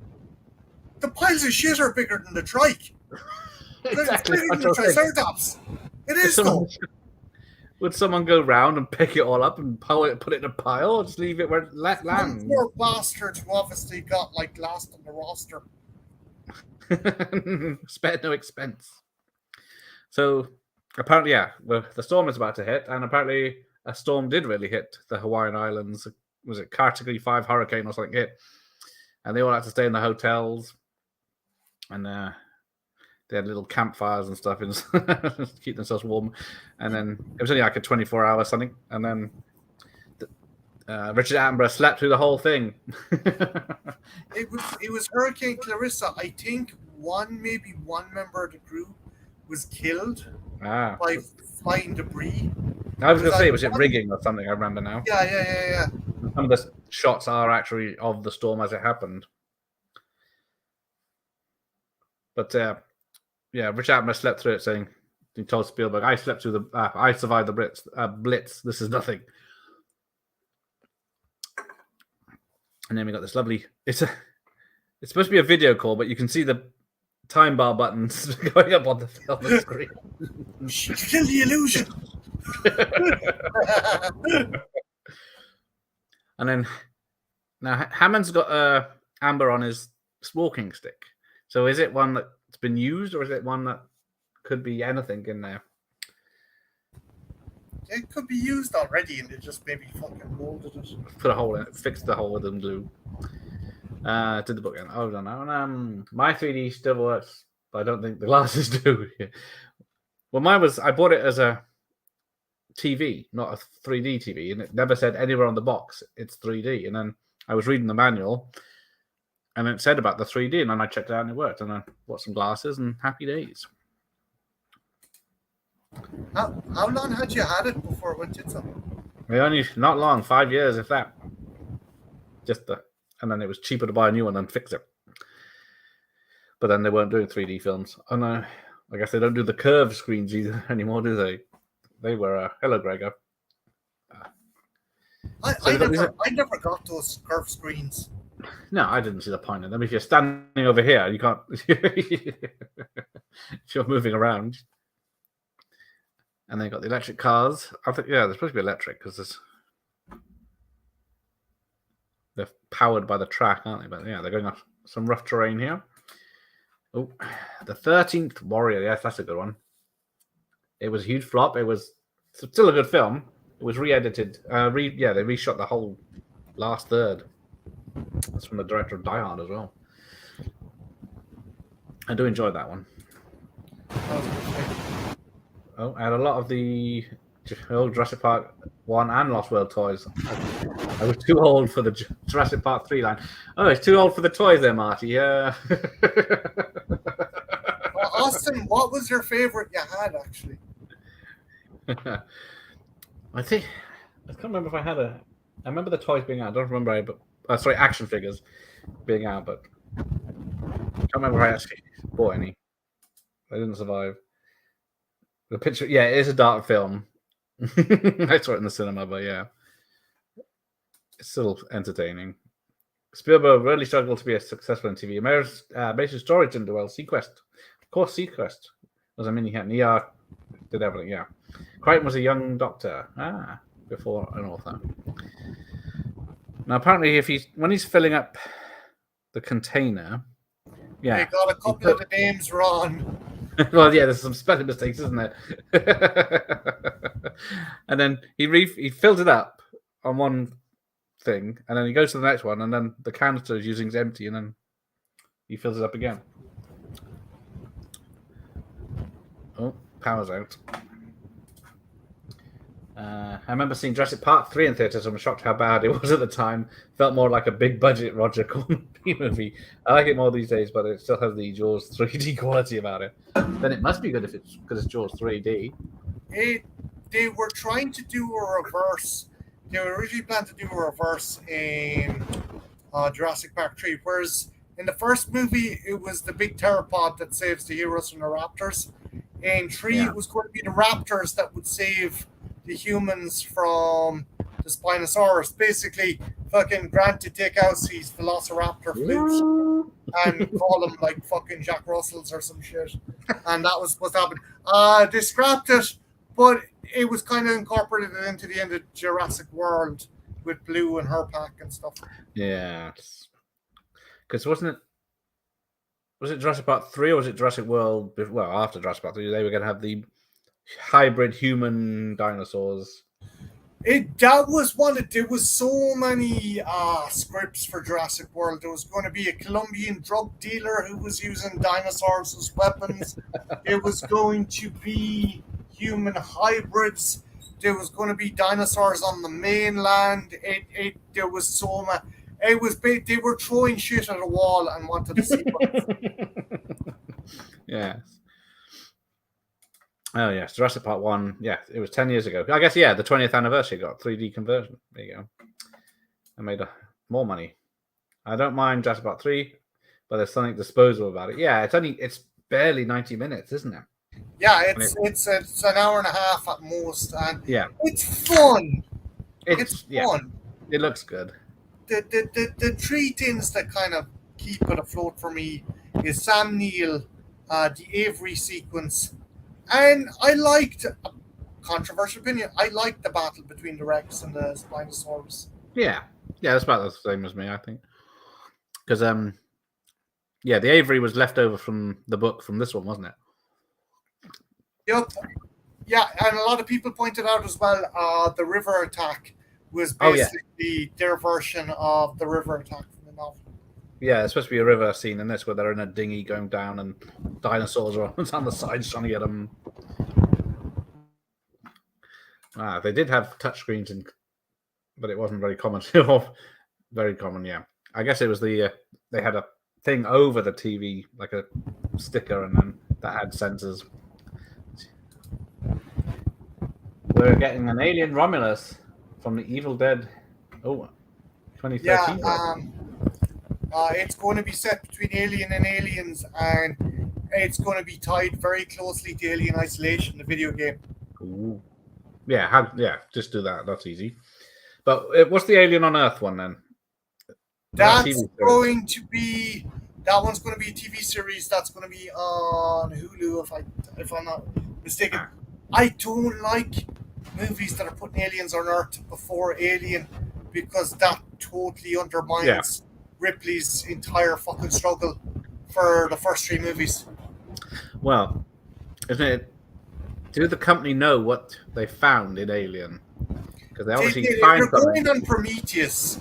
the piles of shit are bigger than the trike. Exactly. It's bigger than the Triceratops. It is though. Would someone go round and pick it all up and put it in a pile, or just leave it where it lands? Poor bastard who obviously got like last on the roster. Spared no expense. So apparently, the storm is about to hit, and apparently a storm did really hit the Hawaiian Islands. Was it Category 5 hurricane or something hit? And they all had to stay in the hotels, and they had little campfires and stuff to keep themselves warm. And then it was only like a 24-hour something, and then Richard Attenborough slept through the whole thing. It was Hurricane Clarissa. I think maybe one member of the crew was killed by flying debris. I was going to say, was it rigging or something? I remember now. Yeah. Some of the shots are actually of the storm as it happened. But Richard Attenborough slept through it, saying, he told Spielberg, I slept through I survived the blitz. This is nothing. And then we got this lovely, it's supposed to be a video call, but you can see the time bar buttons going up on the screen. Kill the illusion. And then now Hammond's got amber on his walking stick. So is it one that's been used, or is it one that could be anything in there? It could be used already, and they just maybe fucking molded it. Put a hole in it, fixed the hole with them glue. Did the book end? Oh, I don't know. My 3D still works, but I don't think the glasses do. Well, mine was, I bought it as a TV, not a 3D TV, and it never said anywhere on the box it's 3D. And then I was reading the manual, and it said about the 3D, and then I checked it out and it worked. And I bought some glasses, and happy days. How long had you had it before it went into? Not long, 5 years, if that. And then it was cheaper to buy a new one and fix it. But then they weren't doing 3D films. And I guess they don't do the curved screens either anymore, do they? They were hello, Gregor. I never got those curved screens. No, I didn't see the point of them. If you're standing over here, you can't. If you're moving around. And they got the electric cars. I think, they're supposed to be electric because they're powered by the track, aren't they? But they're going off some rough terrain here. Oh, the 13th Warrior. Yes, that's a good one. It was a huge flop. It was still a good film. It was re-edited. They reshot the whole last third. That's from the director of Die Hard as well. I do enjoy that one. Oh, I had a lot of the old Jurassic Park 1 and Lost World toys. I was too old for the Jurassic Park 3 line. Oh, it's too old for the toys there, Marty. Yeah. Austin, what was your favorite you had actually? I think I can't remember if I had a. I remember the toys being out. I don't remember, but sorry, action figures being out, but I can't remember if I actually bought any. They didn't survive. The picture, yeah, it is a dark film. I saw it in the cinema, but yeah, it's still entertaining. Spielberg really struggled to be successful in TV. Amazing Story didn't do well. Sequest, of course, Sequest was a mini hit. And did everything, yeah. Crichton was a young doctor. Before an author. Now, apparently, when he's filling up the container, yeah, They got a couple of the names wrong. Well, yeah, there's some spelling mistakes, isn't there? And then he filled it up on one thing, and then he goes to the next one, and then the canister he's using is empty, and then he fills it up again. Oh, power's out. I remember seeing Jurassic Park 3 in theaters. I'm shocked how bad it was at the time. Felt more like a big budget Roger Corman movie. I like it more these days, but it still has the Jaws 3D quality about it. Then it must be good if it's because it's Jaws 3D. They were trying to do a reverse. They were originally planned to do a reverse in Jurassic Park 3, whereas in the first movie it was the big theropod that saves the heroes from the raptors. In 3, it was going to be the raptors that would save the humans from the Spinosaurus. Basically, fucking Grant to take out these Velociraptor flutes and call them like fucking Jack Russells or some shit. And that was supposed to happen. They scrapped it, but it was kind of incorporated into the end of Jurassic World with Blue and her pack and stuff. Yeah. Because was it Jurassic Park 3 or was it Jurassic World? Well, after Jurassic Park 3, they were going to have the hybrid human dinosaurs. That was one. There was so many scripts for Jurassic World. There was going to be a Colombian drug dealer who was using dinosaurs as weapons. There was going to be human hybrids. There was going to be dinosaurs on the mainland. There was so much. They were throwing shit at a wall and wanted to see what. Yes. Oh, yes. Jurassic Park 1. Yeah, it was 10 years ago. I guess, yeah, the 20th anniversary got 3D conversion. There you go. I made more money. I don't mind Jurassic Park 3, but there's something disposable about it. Yeah, it's barely 90 minutes, isn't it? Yeah, it's an hour and a half at most. And yeah. It's fun. It's fun. Yeah, it looks good. The three things that kind of keep it afloat for me is Sam Neill, the Avery sequence, and I liked, controversial opinion, I liked the battle between the Rex and the Spinosaurus. Yeah, that's about the same as me, I think. Because, the Avery was left over from the book from this one, wasn't it? Yep. Yeah, and a lot of people pointed out as well, the river attack was basically their version of the river attack from the novel. Yeah, it's supposed to be a river scene in this where they're in a dinghy going down and dinosaurs are on the sides trying to get them. They did have touchscreens, but it wasn't very common. Very common, yeah. I guess it was they had a thing over the TV, like a sticker, and then that had sensors. We're getting an alien Romulus from the Evil Dead. 2013. Yeah, it's going to be set between Alien and Aliens, and it's going to be tied very closely to Alien Isolation, the video game. Ooh. Yeah, just do that. That's easy. But what's the Alien on Earth one then? That one's going to be a TV series. That's going to be on Hulu, if I'm not mistaken. I don't like movies that are putting aliens on Earth before Alien, because that totally undermines Ripley's entire fucking struggle for the first three movies. Well, isn't it? Do the company know what they found in Alien? Because they obviously find something. Going on Prometheus,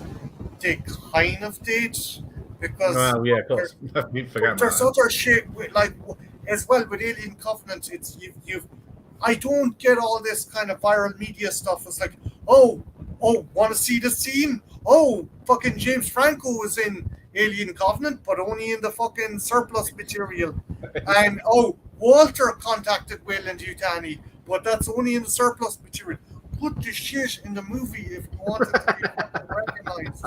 they kind of did, because of course. There's other shit like as well with Alien Covenant. It's you've. I don't get all this kind of viral media stuff. It's like, oh, want to see the scene? Oh, fucking James Franco was in Alien Covenant, but only in the fucking surplus material. And Walter contacted Wayland Yutani, but that's only in the surplus material. Put the shit in the movie if you want it to be fucking recognized.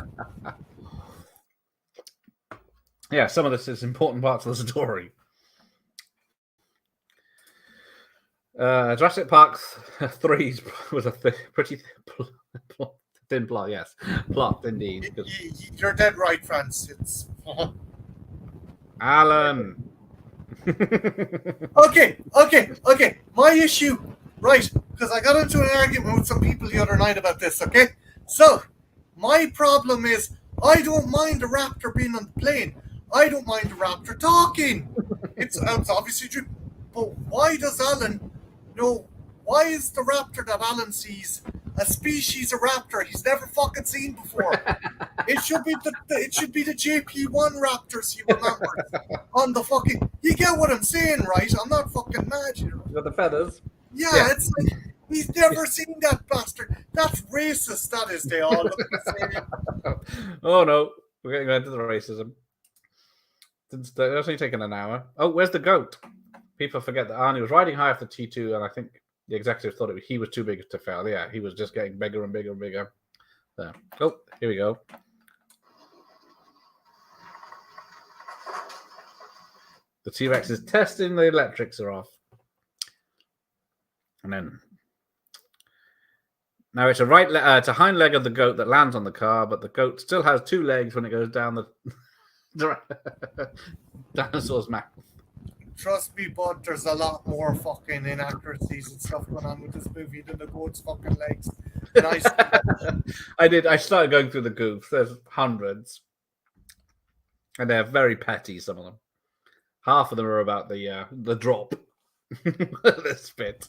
Yeah, some of this is important parts of the story. Jurassic Park 3 was a pretty thin plot, yes. Plot, indeed. You're dead right, France. It's... Alan! Okay. My issue, right, because I got into an argument with some people the other night about this, okay? So, my problem is, I don't mind the raptor being on the plane. I don't mind the raptor talking. It's obviously true. But why does Alan know? Why is the raptor that Alan sees a species of raptor he's never fucking seen before? It should be the JP1 raptors he remembers on the fucking. You get what I'm saying, right? I'm not fucking mad, you know. You got the feathers? Yeah, it's like he's never seen that bastard. That's racist. That is. They all look the same. Oh no, we're getting into the racism. It's only taken an hour. Oh, where's the goat? People forget that Arnie was riding high off the T2, and I think the executives thought he was too big to fail. Yeah, he was just getting bigger and bigger and bigger. There. Oh, here we go. The T-Rex is testing the electrics are off. And then... Now it's it's a hind leg of the goat that lands on the car, but the goat still has two legs when it goes down the dinosaur's mouth. Trust me, bud, there's a lot more fucking inaccuracies and stuff going on with this movie than the goat's fucking legs. Nice. I started going through the goofs. There's hundreds. And they're very petty, some of them. Half of them are about the drop. The spit.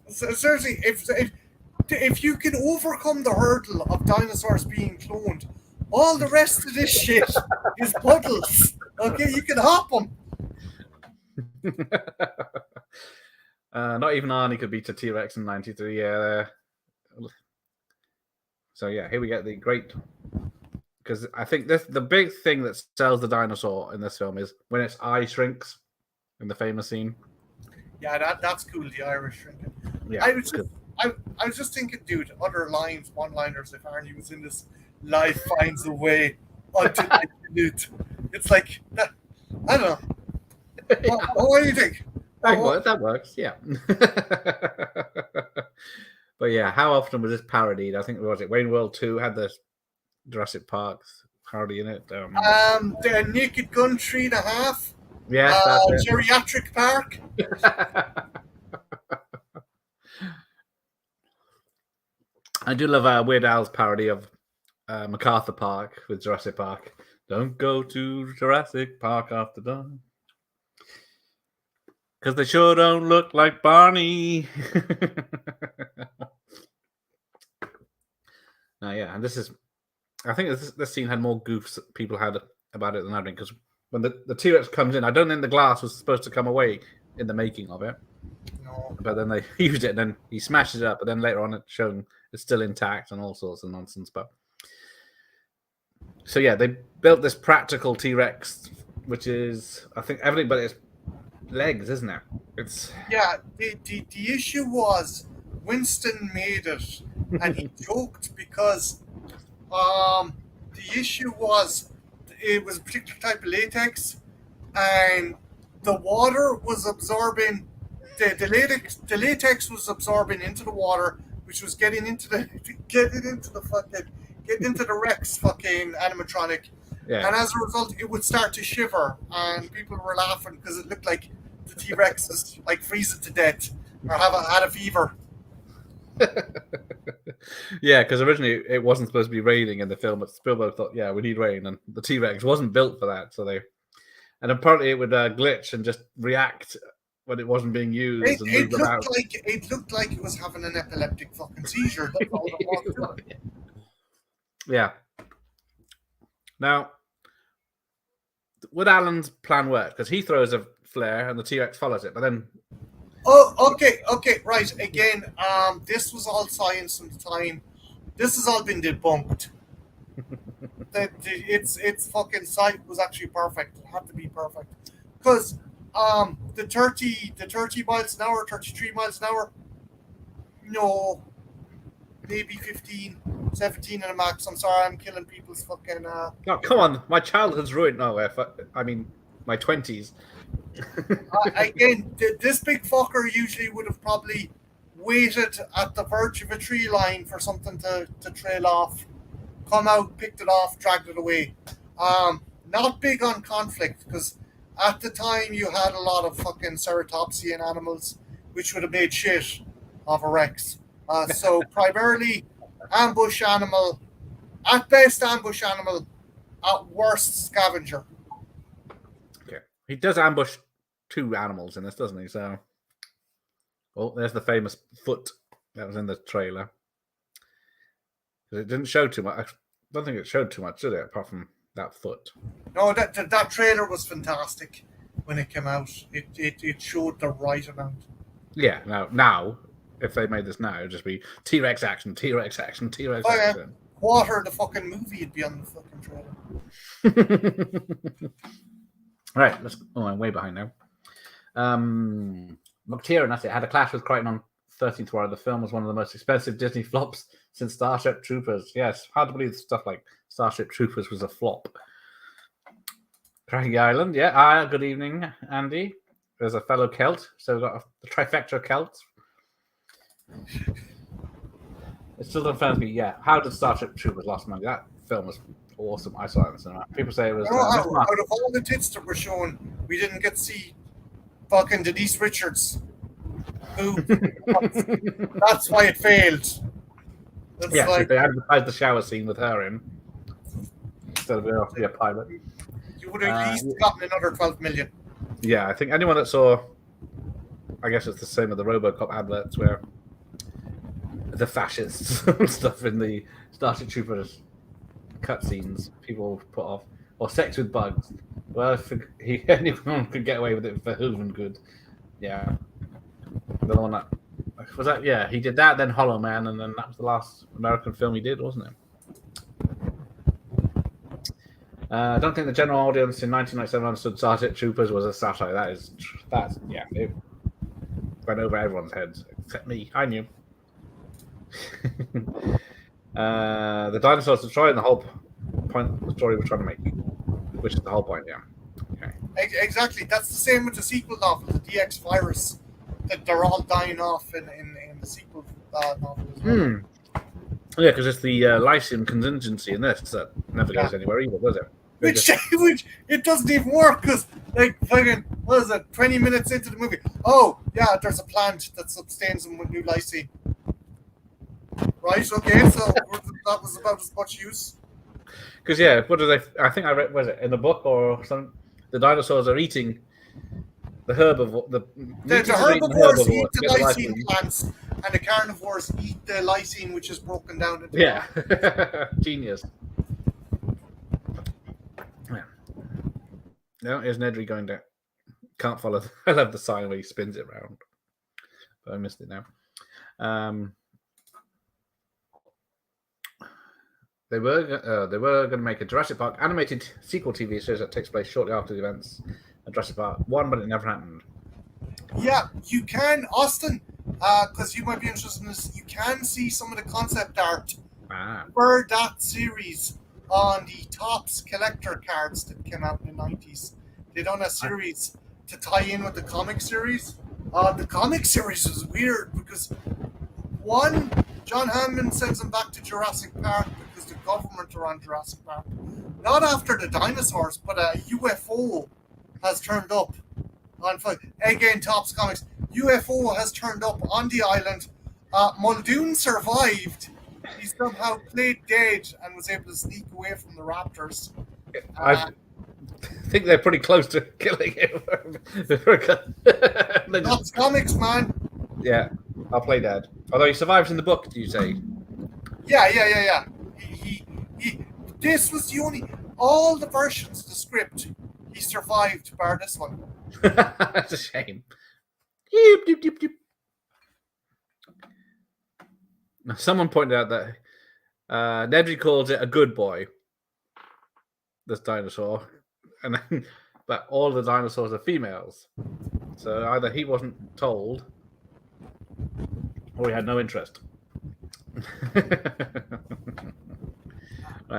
So, seriously, if you can overcome the hurdle of dinosaurs being cloned, all the rest of this shit is puddles. Okay, you can hop them. Not even Arnie could beat a T-Rex in 93. Yeah. So yeah, here we get the great... Because I think the big thing that sells the dinosaur in this film is when its eye shrinks in the famous scene. Yeah, that's cool, the Irish shrinking. Yeah, I was just thinking, dude, other lines, one-liners, if Arnie was in this, life finds a way until I it. It's like, I don't know. What do you think? That works, yeah. But yeah, how often was this parodied? I think, was it Wayne World 2 had the Jurassic Park parody in it? The Naked Gun 3.5. Yeah, that's it. Geriatric Park. I do love Weird Al's parody of MacArthur Park with Jurassic Park. Don't go to Jurassic Park after dawn. Because they sure don't look like Barney. Yeah, and this is... I think this scene had more goofs people had about it than I did, because when the T-Rex comes in, I don't think the glass was supposed to come away in the making of it. No. But then they used it, and then he smashes it up, but then later on it's shown it's still intact and all sorts of nonsense. But so yeah, they built this practical T-Rex, which is, I think, everything but its legs, isn't it? It's... Yeah, the issue was Winston made it, and he joked because the issue was it was a particular type of latex, and the water was absorbing the latex was absorbing into the water, which was getting into the Rex fucking animatronic. Yeah. And as a result, it would start to shiver, and people were laughing because it looked like the T-Rex is like freezing to death or had a fever. Yeah, because originally it wasn't supposed to be raining in the film, but Spielberg thought, yeah, we need rain, and the T-Rex wasn't built for that, and apparently it would glitch and just react when it wasn't being used. It looked like it was having an epileptic fucking seizure. That's all it was. Yeah. Now, would Alan's plan work? Because he throws a flare and the T-Rex follows it, but then... Oh, okay, right. Again, this was all science at the time. This has all been debunked. Its fucking site was actually perfect. It had to be perfect. Because The 30 miles an hour, 33 miles an hour. No, maybe 15, 17 in a max. I'm sorry, I'm killing people's fucking. Oh, come on, my childhood's ruined. No, I mean my 20s. Again, this big fucker usually would have probably waited at the verge of a tree line for something to trail off, come out, picked it off, dragged it away. Not big on conflict because at the time you had a lot of fucking ceratopsian animals which would have made shit of a Rex. So primarily ambush animal, at best ambush animal, at worst scavenger. Okay, he does ambush 2 animals in this, doesn't he? So, oh, there's the famous foot that was in the trailer. It didn't show too much. I don't think it showed too much, did it? Apart from that foot. No, that trailer was fantastic when it came out. It showed the right amount. Yeah. Now, if they made this now, it'd just be T-Rex action, T-Rex action, T-Rex action. Quarter of the fucking movie would be on the fucking trailer. Right. I'm way behind now. McTiernan, that's it. Had a clash with Crichton on 13th War. The film was one of the most expensive Disney flops since Starship Troopers. Yes, hard to believe stuff like Starship Troopers was a flop. Craggy Island, yeah. Good evening, Andy. There's a fellow Celt, so we've got the trifecta of Celts. It still doesn't fancy me. Yeah, how did Starship Troopers last month? That film was awesome. I saw it in the cinema. People say it was. Out of all the tits that were shown, we didn't get to see fucking Denise Richards. Who? That's why it failed. So they advertised the shower scene with her in instead of being a pilot. You would have at least gotten another 12 million. Yeah, I think anyone that saw, I guess it's the same with the RoboCop adverts where the fascists stuff in the Starship Troopers cutscenes people put off, or sex with bugs. Well, if anyone could get away with it for Hooven good. Yeah. The one that was that. Yeah, he did that, then Hollow Man, and then that was the last American film he did, wasn't it? I don't think the general audience in 1997 understood Starship Troopers was a satire. That's it went over everyone's heads except me. I knew. The dinosaurs destroying the whole point of the story we're trying to make, which is the whole point. Yeah. Okay. Exactly. That's the same with the sequel novel, the DX virus. That they're all dying off in the sequel novel as well. Yeah, because it's the Lyceum contingency in this that never goes anywhere either, does it? Which it doesn't even work because like fucking what is it? 20 minutes into the movie. Oh yeah, there's a plant that sustains them with new lysine. Right. Okay. So that was about as much use. Because what do they? I think I read. Was it in the book or something? The dinosaurs are eating the herbivore. The herbivores eat the lysine plants, and the carnivores eat the lysine, which is broken down into. Yeah, genius. Yeah. No, here's Nedry going down. Can't follow. I love the sign where he spins it around, but I missed it now. They were going to make a Jurassic Park animated sequel TV series that takes place shortly after the events of Jurassic Park 1, but it never happened. Yeah, you can, Austin, because you might be interested in this. You can see some of the concept art for that series on the Topps collector cards that came out in the 90s. They done a series to tie in with the comic series. The comic series is weird because one, John Hammond sends them back to Jurassic Park because the government are on Jurassic Park. Not after the dinosaurs, but a UFO has turned up on again Topps Comics. UFO has turned up on the island. Muldoon survived. He somehow played dead and was able to sneak away from the raptors. I think they're pretty close to killing him. Topps Comics, man. Yeah, I'll play dead. Although he survives in the book, do you say? Yeah. He this was the only all the versions of the script he survived bar this one. That's a shame. Yep, yep, yep, yep. Someone pointed out that Nedry calls it a good boy, this dinosaur, and then but all the dinosaurs are females. So either he wasn't told, or he had no interest. Right,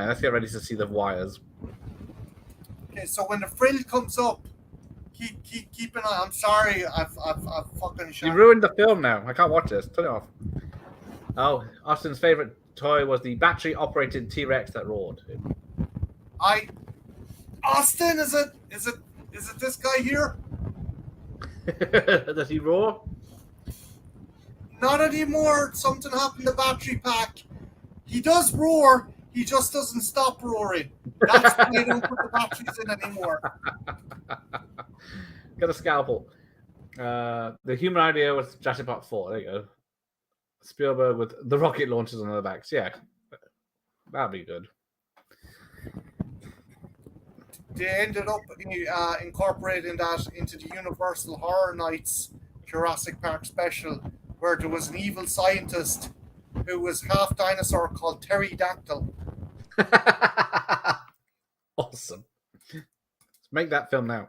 let's get ready to see the wires. Okay, so when the frill comes up, keep an eye. I'm sorry, I've fucking shot. You ruined the film now. I can't watch this. Turn it off. Oh, Austin's favorite toy was the battery-operated T-Rex that roared. Austin, is it this guy here? Does he roar? Not anymore. Something happened to battery pack. He does roar. He just doesn't stop roaring. That's why they don't put the batteries in anymore. Get a scalpel. The human idea was Jurassic Park 4. There you go. Spielberg with the rocket launchers on the backs. Yeah, that'd be good. They ended up incorporating that into the Universal Horror Nights Jurassic Park special, where there was an evil scientist who was half dinosaur called Pterodactyl. Awesome. Let's make that film now.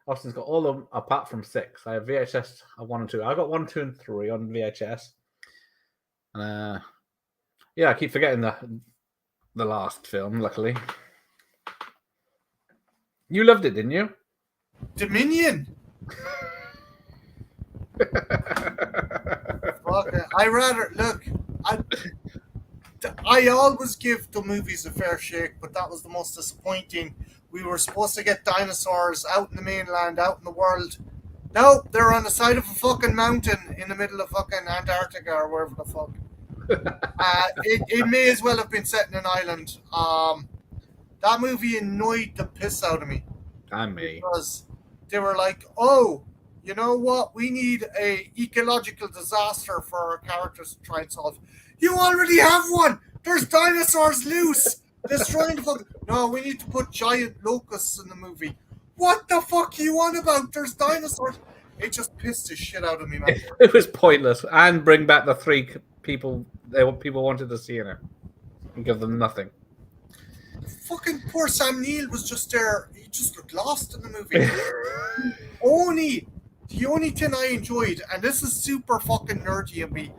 Austin's got all of them apart from 6. I have VHS of 1 and 2. I got 1, 2, and 3 on VHS. Yeah, I keep forgetting the last film, luckily. You loved it, didn't you? Dominion. I always give the movies a fair shake, but that was the most disappointing. We were supposed to get dinosaurs out in the mainland, out in the world. No, they're on the side of a fucking mountain in the middle of fucking Antarctica or wherever the fuck. It may as well have been set in an island. That movie annoyed the piss out of me. And me. Because they were like, oh, you know what? We need a ecological disaster for our characters to try and solve. You already have one! There's dinosaurs loose! Destroying the fuck. No, we need to put giant locusts in the movie. What the fuck are you on about? There's dinosaurs. It just pissed the shit out of me, man. It was pointless. And bring back the 3 people people wanted to see in it. And give them nothing. Fucking poor Sam Neill was just there. He just looked lost in the movie. The only thing I enjoyed, and this is super fucking nerdy of me,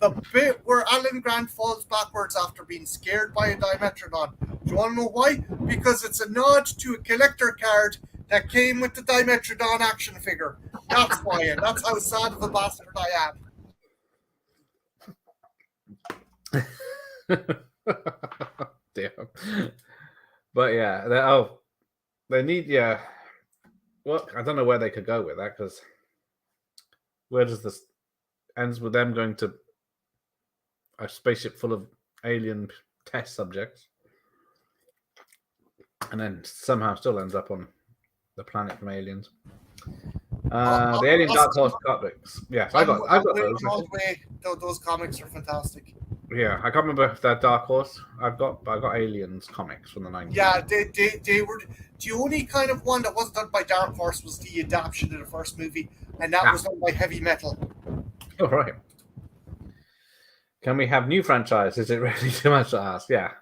the bit where Alan Grant falls backwards after being scared by a Dimetrodon. Do you want to know why? Because it's a nod to a collector card that came with the Dimetrodon action figure. That's why, and that's how sad of a bastard I am. Damn. But yeah, they need, yeah. Well, I don't know where they could go with that, because where does this ends with them going to a spaceship full of alien test subjects, and then somehow still ends up on the planet from aliens. The Alien Dark Horse comics. Yes, I got those. All the way. Those comics are fantastic. Yeah, I can't remember if they're Dark Horse. I got Aliens comics from the 90s. Yeah, they were the only kind of one that wasn't done by Dark Horse was the adaptation of the first movie, and that was done by Heavy Metal. All right. Can we have new franchise? Is it really too much to ask? Yeah.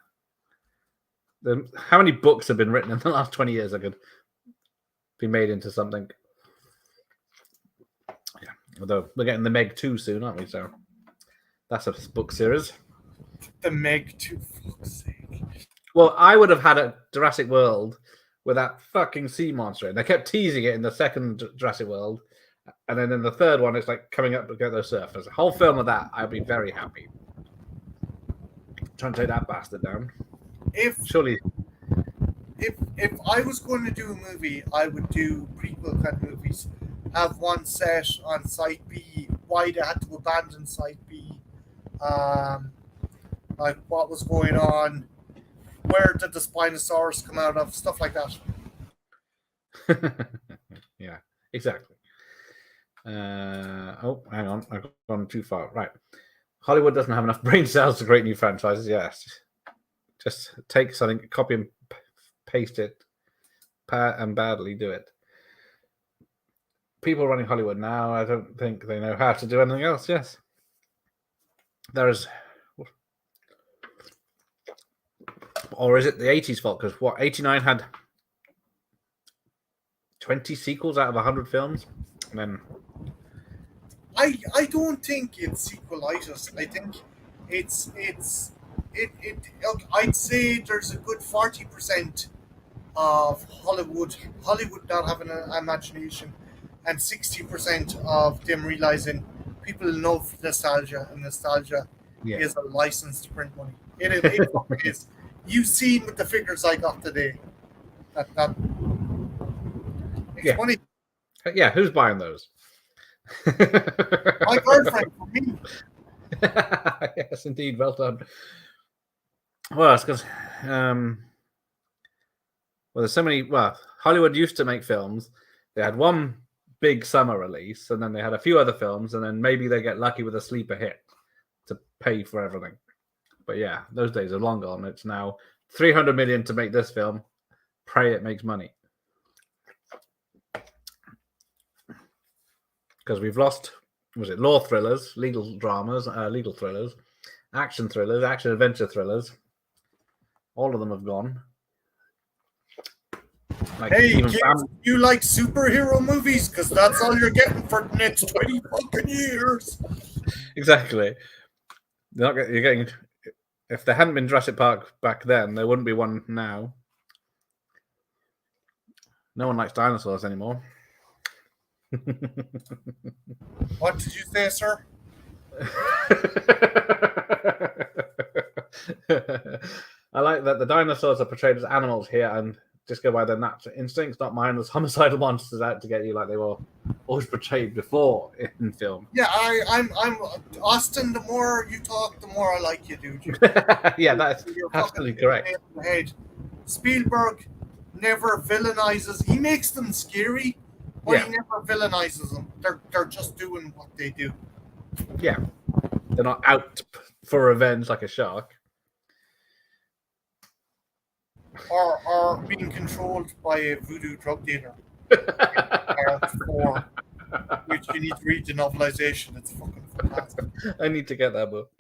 How many books have been written in the last 20 years that could be made into something? Yeah. Although we're getting the Meg 2 soon, aren't we? So that's a book series. The Meg 2, fuck's sake. Well, I would have had a Jurassic World with that fucking sea monster in. They kept teasing it in the second Jurassic World. And then in the third one, it's like coming up to get the surface. A whole film of that, I'd be very happy. Trying to take that bastard down. If I was going to do a movie, I would do prequel kind of movies. Have one set on Site B, why they had to abandon Site B, like what was going on, where did the Spinosaurus come out of, stuff like that. Yeah, exactly. Oh, hang on. I've gone too far. Right. Hollywood doesn't have enough brain cells to create new franchises. Yes. Just take something, copy and paste it, and badly do it. People running Hollywood now, I don't think they know how to do anything else. Yes. There is. Or is it the 80s fault? Because 89 had 20 sequels out of 100 films, and then I don't think it's sequelitis. I think I'd say there's a good 40% of Hollywood not having an imagination, and 60% of them realizing people love nostalgia, and nostalgia yeah, is a license to print money. It fucking is. You've seen with the figures I got today. That makes Yeah. money. yeah. Who's buying those? My girlfriend for me. Yes, indeed. Well done. Well, it's because there's so many. Well, Hollywood used to make films. They had one big summer release, and then they had a few other films, and then maybe they get lucky with a sleeper hit to pay for everything. But yeah, those days are long gone. It's now 300 million to make this film. Pray it makes money. Because we've lost, was it law thrillers, legal dramas, legal thrillers, action thrillers, action adventure thrillers. All of them have gone. Like, Hey, kids, you like superhero movies? Because that's all you're getting for the next 20 fucking years. Exactly. You're getting. If there hadn't been Jurassic Park back then, there wouldn't be one now. No one likes dinosaurs anymore. What did you say, sir? I like that the dinosaurs are portrayed as animals here and just go by their natural instincts, not mindless homicidal monsters out to get you like they were always portrayed before in film. Yeah, I'm Austin. The more you talk, the more I like you, dude. Yeah, that's absolutely correct. Spielberg never villainizes. He makes them scary, but he never villainizes them. They're just doing what they do. Yeah, they're not out for revenge like a shark. Or being controlled by a voodoo drug dealer. Which you need to read the novelization. It's fucking fantastic. I need to get that book.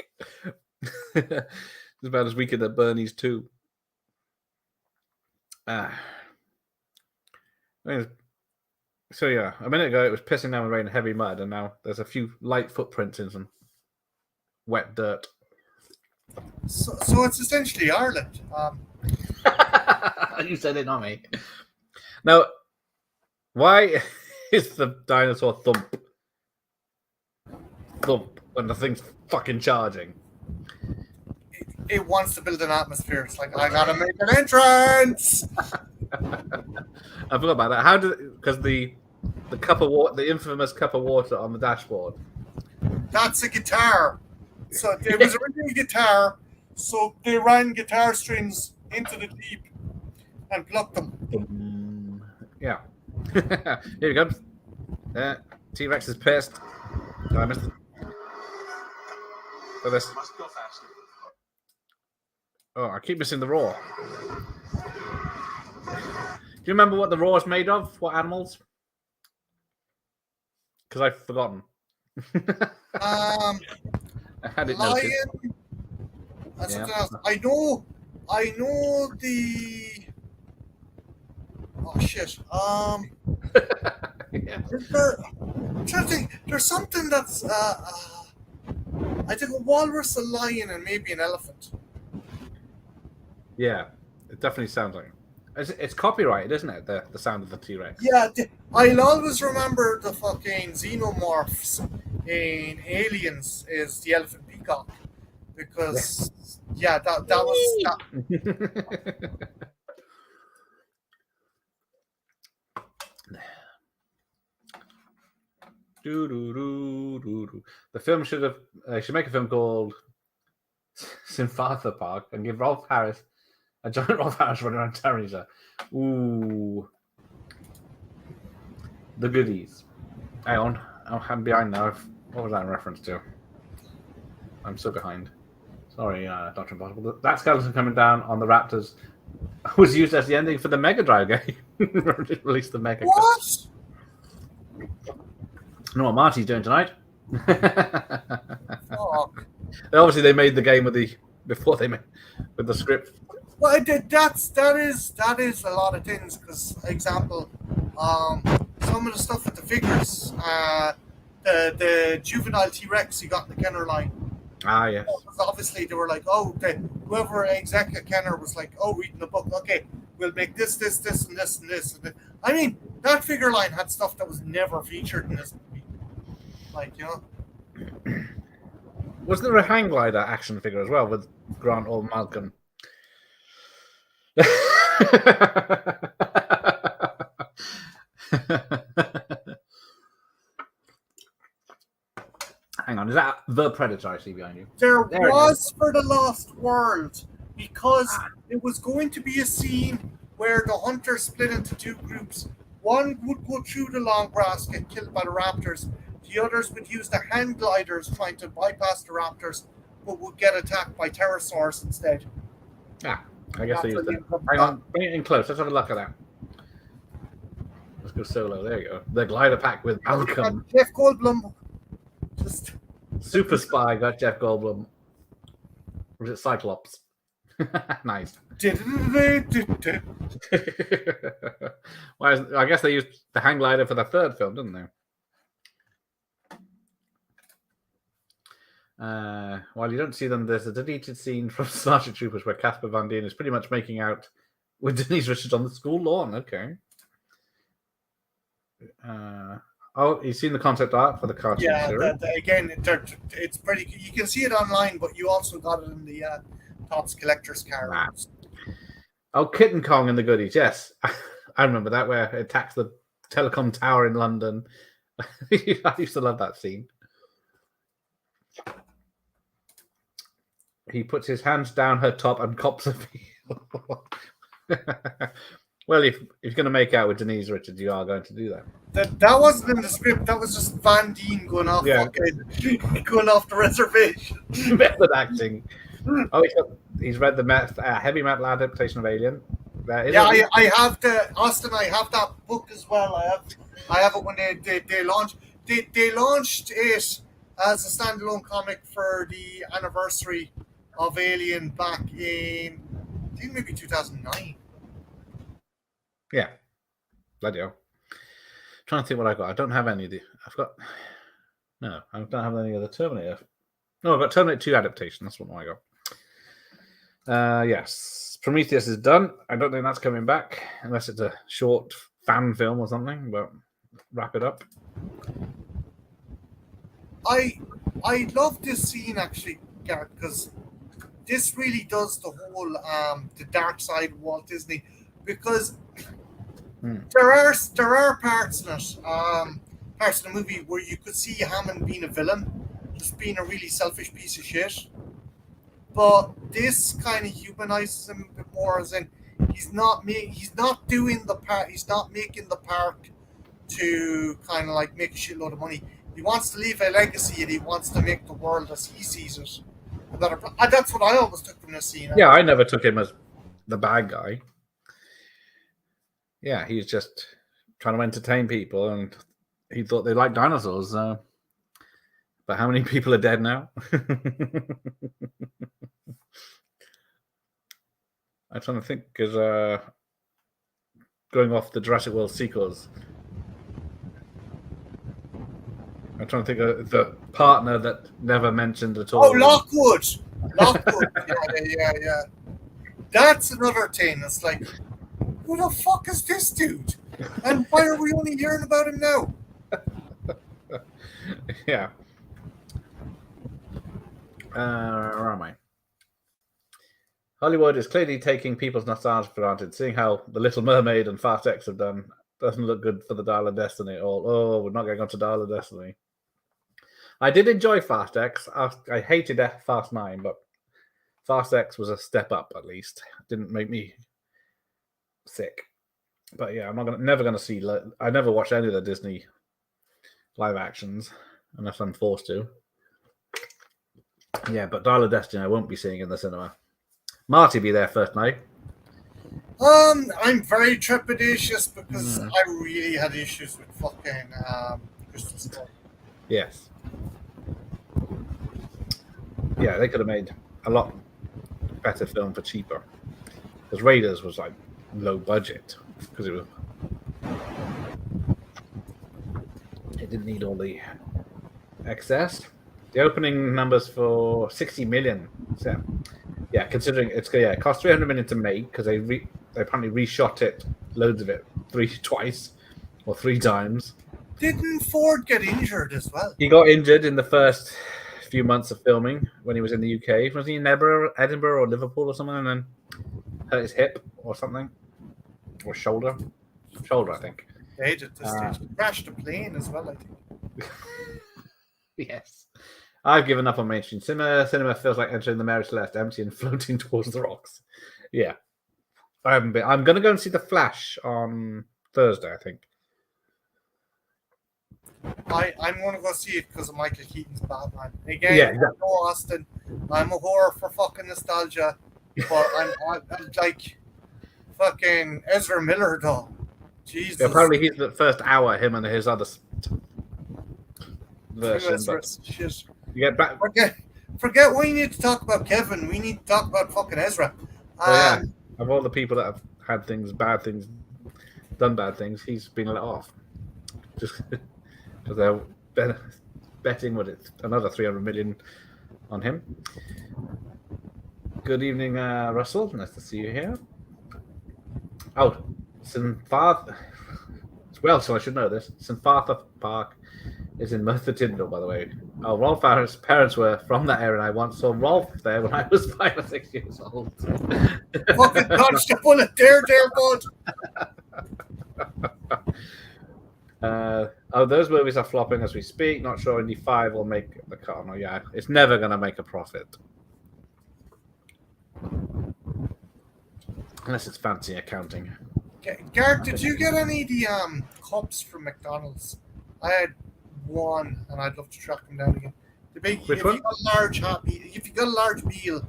It's about as wicked as Bernie's too. So yeah, a minute ago it was pissing down with rain and heavy mud, and now there's a few light footprints in some wet dirt. So it's essentially Ireland. You said it, not me. Now, why is the dinosaur thump when the thing's fucking charging? It wants to build an atmosphere. It's like, I gotta make an entrance. I forgot about that. How did, because the cup of water, the infamous cup of water on the dashboard. That's a guitar. So it was originally a guitar. So they ran guitar strings into the Jeep and plucked them. Yeah. Here he comes. T-Rex is pissed. Oh, I missed it. For this. Must go faster. Oh, I keep missing the roar. Do you remember what the roar is made of? What animals? Because I've forgotten. I had it Lion. noted. That's something else. I know the. Oh shit. Yeah. I'm trying to think. There's something that's I think a walrus, a lion, and maybe an elephant. Yeah, it definitely sounds like it. It's copyrighted, isn't it? The sound of the T-Rex. Yeah, I'll always remember the fucking xenomorphs in Aliens is the elephant peacock, because that was that. The film should have. They should make a film called Sinfatha Park and give Rolf Harris a giant Rolf Harris running around Teresa. Ooh, the goodies. Hang on, I'm behind now. What was that in reference to? I'm so behind. Sorry, Dr. Impossible. That skeleton coming down on the Raptors was used as the ending for the Mega Drive game. Released the Mega. What? I know what Marty's doing tonight. Fuck. Obviously, they made the game with the script. Well, that is a lot of things. Because, example, Some of the stuff with the figures, the juvenile T-Rex you got in the Kenner line. Ah, yes. Obviously, they were like, oh, whoever exec at Kenner was like, oh, reading the book, okay, we'll make this, and this, and this. I mean, that figure line had stuff that was never featured in this movie. Like, Was there a hang glider action figure as well with Grant or Malcolm? Hang on, is that the Predator I see behind you? There was for the Lost World, because it was going to be a scene where the hunters split into two groups. One would go through the long grass, get killed by the raptors. The others would use the hand gliders trying to bypass the raptors, but would get attacked by pterosaurs instead. I guess they used that. Hang on, bring it in close. Let's have a look at that. Let's go solo. There you go. The glider pack with Malcolm. Jeff Goldblum. Just Super Spy got Jeff Goldblum. Was it Cyclops? Nice. Well, I guess they used the hang glider for the third film, didn't they? While you don't see them, there's a deleted scene from Starship Troopers where Casper Van Dien is pretty much making out with Denise Richards on the school lawn. Okay. You've seen the concept art for the cartoon series? Yeah, again, it's pretty. You can see it online, but you also got it in the Topps Collector's cards. Oh, Kitten Kong and the Goodies, yes. I remember that, where it attacks the telecom tower in London. I used to love that scene. He puts his hands down her top and cops a feel. Well, if you're going to make out with Denise Richards, you are going to do that. That wasn't in the script. That was just Van Dien going off, going off the reservation. Method acting. Oh, he's read the heavy metal adaptation of Alien. I have I have that book as well. I have it when they launched. They launched it as a standalone comic for the anniversary of Alien back in, I think maybe 2009. Yeah, bloody hell. Trying to think what I got. I don't have any of the. I don't have any of the Terminator. No, I've got Terminator 2 adaptation. That's what I got. Yes, Prometheus is done. I don't think that's coming back unless it's a short fan film or something. But wrap it up. I love this scene actually, Garrett, because this really does the whole the dark side of Walt Disney, because there are parts in it, parts of the movie where you could see Hammond being a villain, just being a really selfish piece of shit. But this kind of humanizes him a bit more, as in he's not doing the part. He's not making the park to kind of like make a shitload of money. He wants to leave a legacy, and he wants to make the world as he sees it. That's what I always took from this scene. Yeah, I never took him as the bad guy. Yeah, he's just trying to entertain people, and he thought they liked dinosaurs. But how many people are dead now? I'm trying to think, because going off the Jurassic World sequels, I'm trying to think of the partner that never mentioned at all. Oh, Lockwood. Yeah. That's another thing. It's like, who the fuck is this dude? And why are we only hearing about him now? Yeah. Where am I? Hollywood is clearly taking people's nostalgia for granted, seeing how The Little Mermaid and Fast X have done. Doesn't look good for the Dial of Destiny at all. Oh, we're not going on to Dial of Destiny. I did enjoy Fast X. I hated Fast 9, but Fast X was a step up at least. It didn't make me sick. But yeah, I'm never going to see. I never watched any of the Disney live actions unless I'm forced to. Yeah, but Dial of Destiny I won't be seeing in the cinema. Marty be there first night. I'm very trepidatious because I really had issues with fucking Crystal Skull. Yes. Yeah, they could have made a lot better film for cheaper. Because Raiders was like low budget because it was. didn't need all the excess. The opening numbers for 60 million. So, yeah, considering it cost 300 million to make because they apparently reshot it, loads of it, twice or three times. Didn't Ford get injured as well? He got injured in the first few months of filming when he was in the UK. Was he in Edinburgh or Liverpool or something, and then hurt his hip or something, or shoulder, I think. They did this stage. Crashed a plane as well, I think. Yes. I've given up on mainstream cinema. Cinema feels like entering the Mary Celeste, empty and floating towards the rocks. Yeah. I haven't been. I'm going to go and see The Flash on Thursday, I think. I'm going to go see it because of Michael Keaton's Batman. Again, Yeah, exactly. no Austin. I'm a whore for fucking nostalgia, but I'm like fucking Ezra Miller, though. Jesus. Yeah, apparently he's the first hour, him and his other version. But you get back. Forget we need to talk about Kevin. We need to talk about fucking Ezra. Yeah, of all the people that have had bad things, done bad things, he's been let off. Just because they're betting another 300 million on him. Good evening, Russell. Nice to see you here. Oh, Sinfarth. Well, so I should know this. Sinfarth Park is in Merthyr Tydfil, by the way. Oh, Rolf Farrell's parents were from that area, and I once saw Rolf there when I was 5 or 6 years old. Fucking dodged a bullet there, bud. Those movies are flopping as we speak. Not sure Indy 5 will make the cut. No, yeah, it's never going to make a profit. Unless it's fancy accounting. Garrett, did you get any of the cups from McDonald's? I had one, and I'd love to track them down again. Which one? If you got a large meal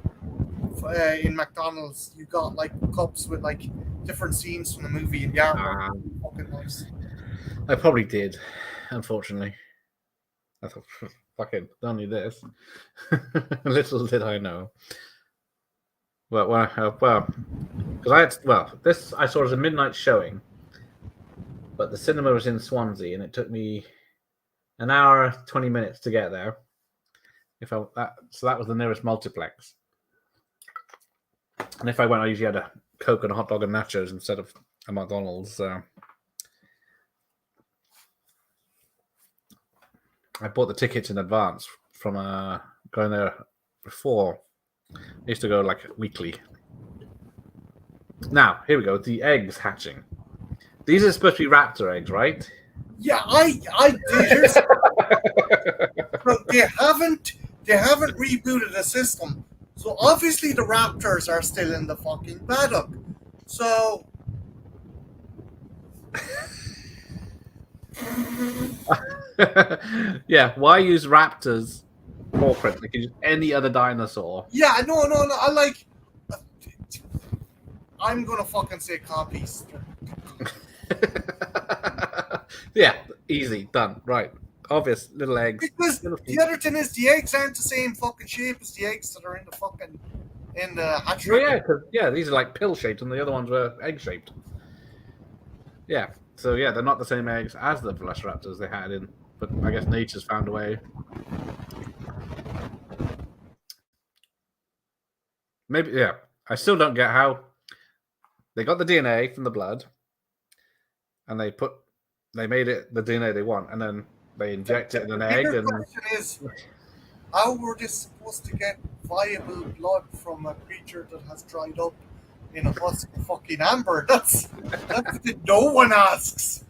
in McDonald's, you got like cups with like different scenes from the movie, and the artwork fucking nice. I probably did, unfortunately. I thought, fucking, don't need this. Little did I know. This I saw as a midnight showing, but the cinema was in Swansea, and it took me an hour 20 minutes to get there. So that was the nearest multiplex. And if I went, I usually had a Coke and a hot dog and nachos instead of a McDonald's. I bought the tickets in advance from going there before. I used to go like weekly. Now, here we go. The eggs hatching. These are supposed to be raptor eggs, right? Yeah, I did. But they haven't rebooted the system. So obviously the raptors are still in the fucking paddock. So yeah, why use raptors corporate? Like use any other dinosaur. Yeah, no. I'm gonna fucking say copies. Yeah, easy, done, right. Obvious little eggs. Because the other thing is the eggs aren't the same fucking shape as the eggs that are in the hatchery. Well, yeah, these are like pill shaped, and the other ones were egg shaped. Yeah, so yeah, they're not the same eggs as the velociraptors they had in, but I guess nature's found a way. Maybe, yeah. I still don't get how they got the DNA from the blood, and they made it the DNA they want, and then they inject it in an egg. The and question is, how were they supposed to get viable blood from a creature that has dried up in a husk of fucking amber? That's no one asks.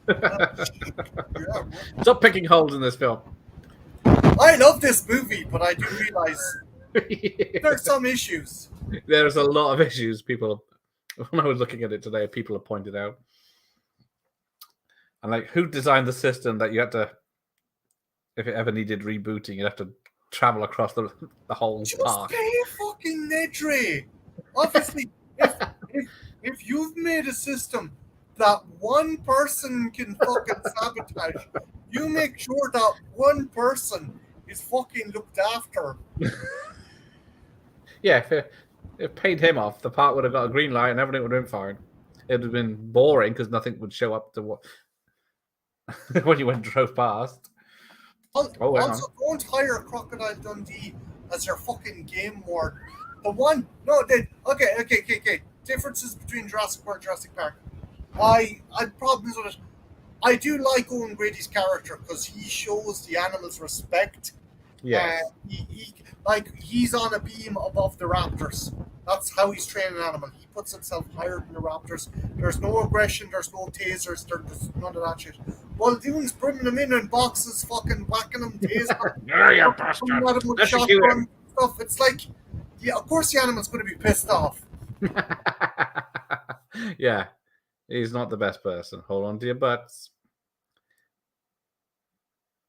Stop picking holes in this film. I love this movie, but I do realize there's some issues. There's a lot of issues. People, when I was looking at it today, people have pointed out. And like, who designed the system that you had to, if it ever needed rebooting, you'd have to travel across the whole park? Just pay fucking Nedry. Obviously, if you've made a system that one person can fucking sabotage, you make sure that one person is fucking looked after. Yeah, if it paid him off, the park would have got a green light and everything would have been fine. It would have been boring because nothing would show up to what when you drove past. Oh, hang on. Also, don't hire Crocodile Dundee as your fucking game warden. The one, no, they, okay. Differences between Jurassic World and Jurassic Park. I problems with it. I do like Owen Grady's character because he shows the animals respect. Yes. He's on a beam above the raptors. That's how he's training an animal. He puts himself higher than the raptors. There's no aggression. There's no tasers. There's none of that shit. Well, dude's bringing them in boxes, fucking whacking them, tasers. Yeah, you bastard. At him with Let's shoot shotgun him. stuff. It's like, yeah, of course the animal's going to be pissed off. Yeah, he's not the best person. Hold on to your butts.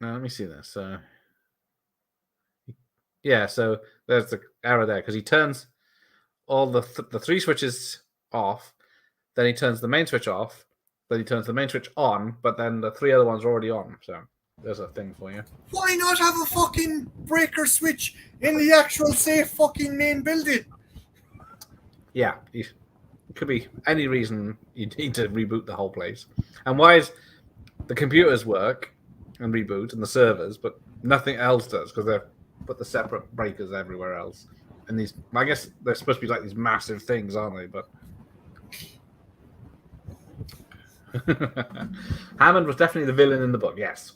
Now, let me see this. So, yeah, so there's the arrow there because he turns all the three switches off, then he turns the main switch off, then he turns the main switch on, but then the three other ones are already on. So there's a thing for you. Why not have a fucking breaker switch in the actual safe fucking main building? Yeah, it could be any reason you need to reboot the whole place. And why is the computers work and reboot and the servers, but nothing else does because they've put the separate breakers everywhere else. And these, I guess they're supposed to be like these massive things, aren't they? But Hammond was definitely the villain in the book, yes.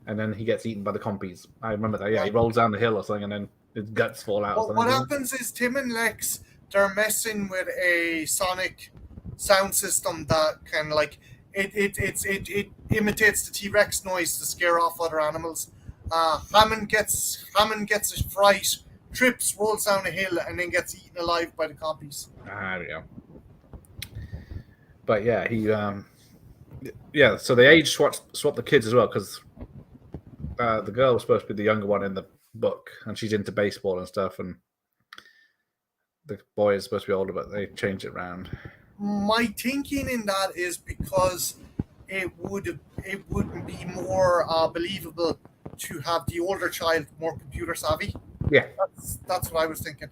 And then he gets eaten by the compies. I remember that. Yeah, he rolls down the hill or something, and then his guts fall out. Well, what happens is Tim and Lex, they're messing with a sonic sound system that kind of like it imitates the T-Rex noise to scare off other animals. Hammond gets a fright, trips, rolls down a hill, and then gets eaten alive by the compies. There we go. But yeah, he yeah. So they age swap the kids as well because the girl was supposed to be the younger one in the book, and she's into baseball and stuff, and the boy is supposed to be older, but they changed it around. My thinking in that is because it would be more believable to have the older child more computer savvy. Yeah, that's what I was thinking.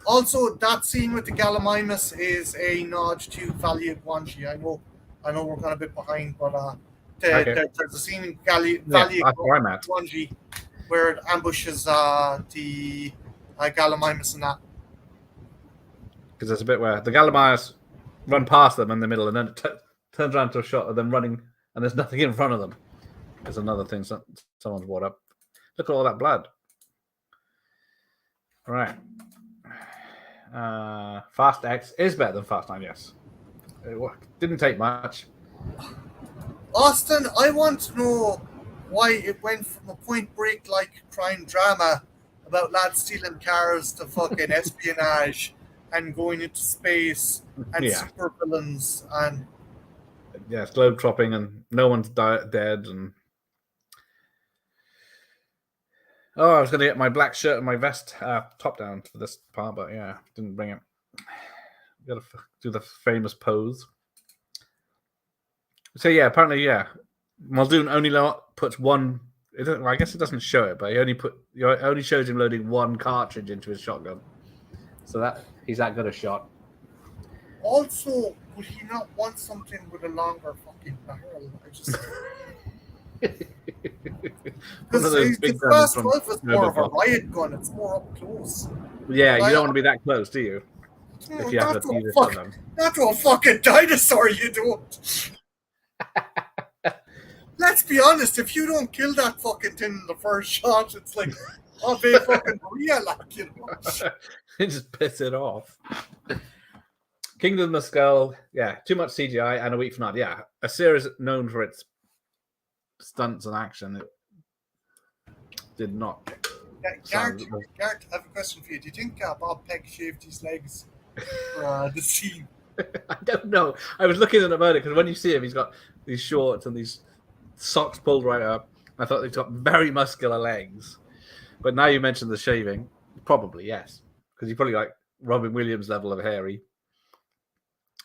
Also, that scene with the Gallimimus is a nod to Valley of Guanji. I know we're kind of a bit behind, but there's a scene in Valley of Guanji where it ambushes the Gallimimus and that. Because there's a bit where the Gallimimus run past them in the middle and then turns around to a shot of them running and there's nothing in front of them. There's another thing someone's brought up. Look at all that blood. All right. Fast X is better than Fast 9, yes. It didn't take much. Austin, I want to know why it went from a Point Break-like crime drama about lads stealing cars to fucking espionage and going into space and super villains and... Yeah, it's globe-tropping and no one's dead and... Oh, I was going to get my black shirt and my vest top down for this part, but yeah, didn't bring it. Got to do the famous pose. So yeah, apparently, yeah, Muldoon only puts one. I guess it doesn't show it, but he only shows him loading one cartridge into his shotgun. So that he's that good a shot. Also, would he not want something with a longer fucking barrel? I just. Because the Fast 12 is more of a riot gun. It's more up close. Yeah, you don't want to be that close, do you? If you have to use it on them. Not to a fucking dinosaur, you don't. Let's be honest, if you don't kill that fucking thing in the first shot, it's like, I'll be fucking real, like, you know. Just piss it off. Kingdom of the Skull, yeah, too much CGI and a weak finale. Yeah, a series known for its stunts and action. It did not. Garrett, I have a question for you. Do you think Bob Peck shaved his legs for the scene? I don't know. I was looking at him earlier because when you see him, he's got these shorts and these socks pulled right up. I thought he's got very muscular legs. But now you mentioned the shaving, probably yes, because he's probably like Robin Williams level of hairy.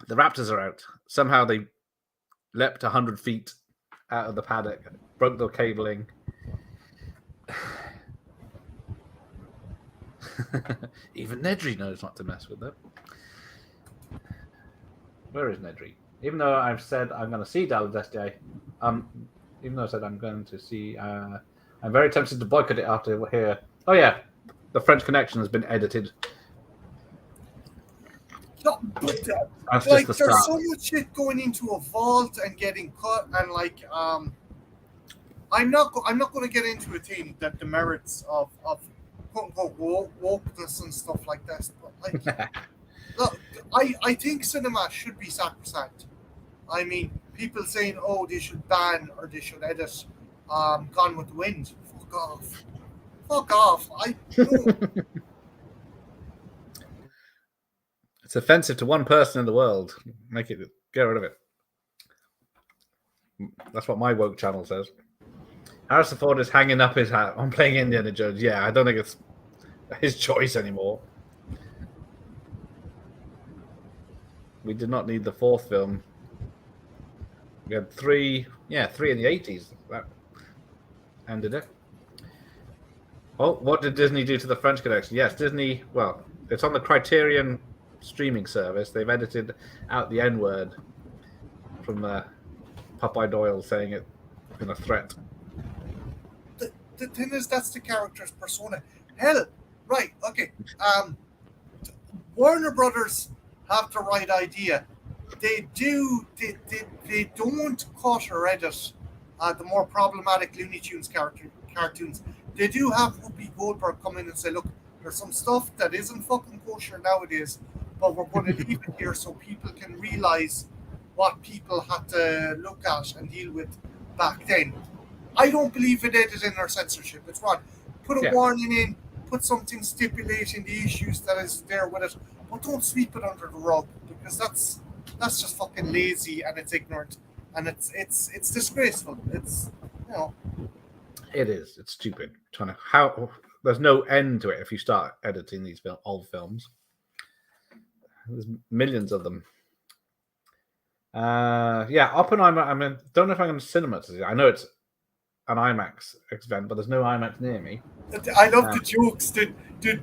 The Raptors are out. Somehow they leapt 100 feet out of the paddock, broke the cabling. Even Nedry knows not to mess with them. Where is Nedry? Even though I've said I'm going to see Dallas SJ, even though I said I'm going to see. I'm very tempted to boycott it after here. Oh yeah, the French Connection has been edited. No, but That's like, just the there's start. so much shit going into a vault and getting cut, and like, I'm not going to get into a thing that the merits of quote unquote wokeness and stuff like this, but like, look, I think cinema should be sacrosanct. I mean, people saying, oh, they should ban or they should edit Gone with the Wind. Fuck off. Fuck off. I no. It's offensive to one person in the world. Get rid of it. That's what my woke channel says. Harrison Ford is hanging up his hat on playing Indiana Jones. Yeah, I don't think it's his choice anymore. We did not need the fourth film. We had three in the 80s. That ended it. Oh, what did Disney do to the French Connection? Yes, Disney, well, it's on the Criterion streaming service. They've edited out the N-word from Popeye Doyle saying it in a threat. The thing is, that's the character's persona. Hell, right, okay. Warner Brothers have the right idea. They don't cut or edit the more problematic Looney Tunes cartoons. They do have Whoopi Goldberg come in and say, look, there's some stuff that isn't fucking kosher nowadays, but we're going to leave it here so people can realize what people had to look at and deal with back then. I don't believe in editing or censorship. It's wrong. Put a warning in, put something stipulating the issues that is there with it, but don't sweep it under the rug, because that's just fucking lazy and it's ignorant and it's disgraceful. It's, you know. It is. It's stupid. There's no end to it if you start editing these old films. There's millions of them. Oppenheimer. I mean, don't know if I'm going to cinema to see it. I know it's an IMAX event, but there's no IMAX near me. I love the jokes. Did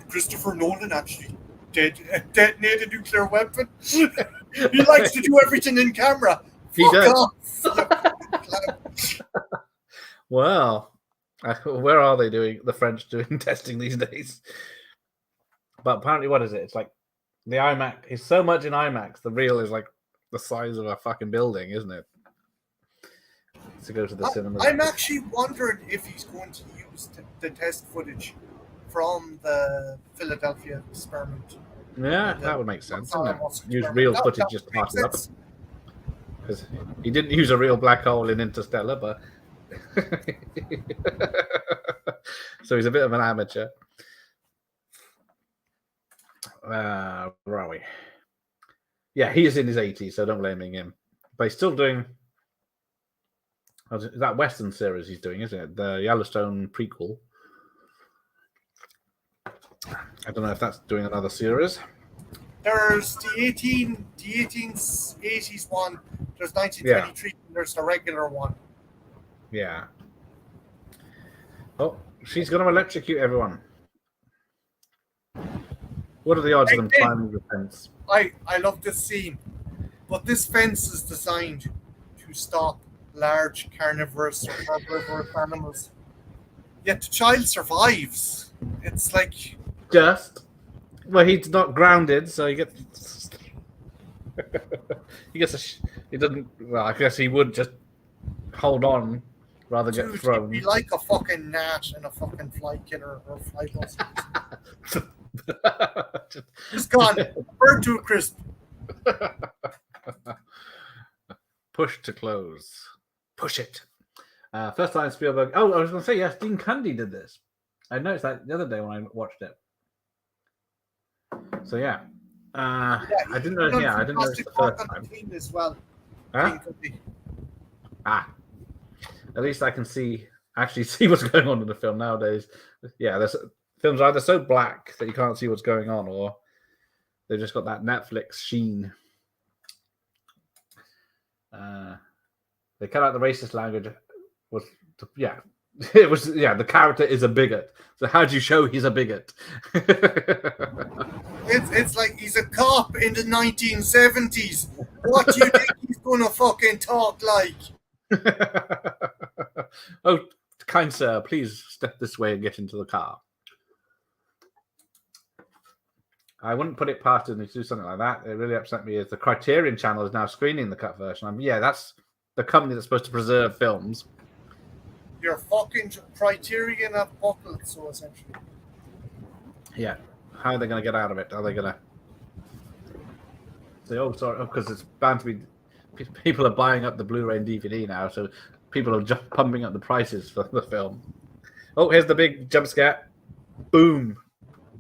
Christopher Nolan actually detonate a nuclear weapon? He likes to do everything in camera. He does. Off. Well, where are they doing the French doing testing these days? But apparently, what is it? It's like the IMAX is so much in IMAX. The reel is like the size of a fucking building, isn't it? To go to the cinema. I'm actually wondering if he's going to use the test footage from the Philadelphia experiment. Yeah, that would make sense. Use real footage just to mark it up. Because he didn't use a real black hole in Interstellar, but so he's a bit of an amateur. Where are we? Yeah, he is in his 80s, so don't blame him. But he's still doing that Western series he's doing, isn't it? The Yellowstone prequel. I don't know if that's doing another series. There's the 1880s one. There's 1923. And there's the regular one. Yeah. Oh, she's going to electrocute everyone. What are the odds of them climbing the fence? I love this scene, but this fence is designed to stop large carnivorous or herbivorous animals. Yet the child survives. It's like he's not grounded, so he gets he doesn't. Well, I guess he would just hold on rather than get thrown. He'd be like a fucking gnat in a fucking fly killer or fly bus. Just gone, burnt to a crisp. Push to close. Push it. First time Spielberg. Oh, I was going to say, yes, Dean Cundy did this. I noticed that the other day when I watched it. So yeah, I didn't know. Yeah, I didn't notice the first time. As well. Huh? At least I can actually see what's going on in the film nowadays. Yeah, there's films are either so black that you can't see what's going on, or they've just got that Netflix sheen. They cut out the racist language. It was the character is a bigot. So how do you show he's a bigot? It's like he's a cop in the 1970s. What do you think he's gonna fucking talk like? Oh, kind sir, please step this way and get into the car. I wouldn't put it past them to do something like that. It really upset me is the Criterion channel is now screening the cut version. Yeah, that's the company that's supposed to preserve films. Your fucking Criterion have buckled, so essentially. Yeah. How are they going to get out of it? Are they going to say, oh, sorry, because it's bound to be... People are buying up the Blu-ray and DVD now, so people are just pumping up the prices for the film. Oh, here's the big jump scare. Boom.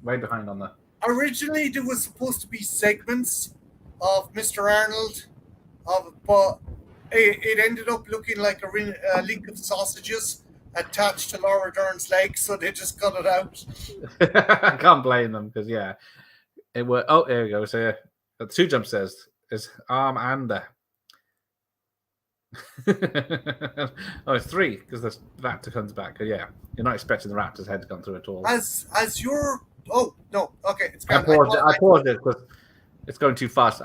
Way behind on the... Originally, there was supposed to be segments of Mr. Arnold, but it ended up looking like a link of sausages attached to Laura Dern's legs, so they just cut it out. I can't blame them, because, yeah. It were... Oh, there we go. So, two jump scares. Is arm and the... Oh, it's three because the raptor comes back. Yeah, you're not expecting the raptor's head to come through at all. As your oh no, okay, it's I paused it because it's going too fast.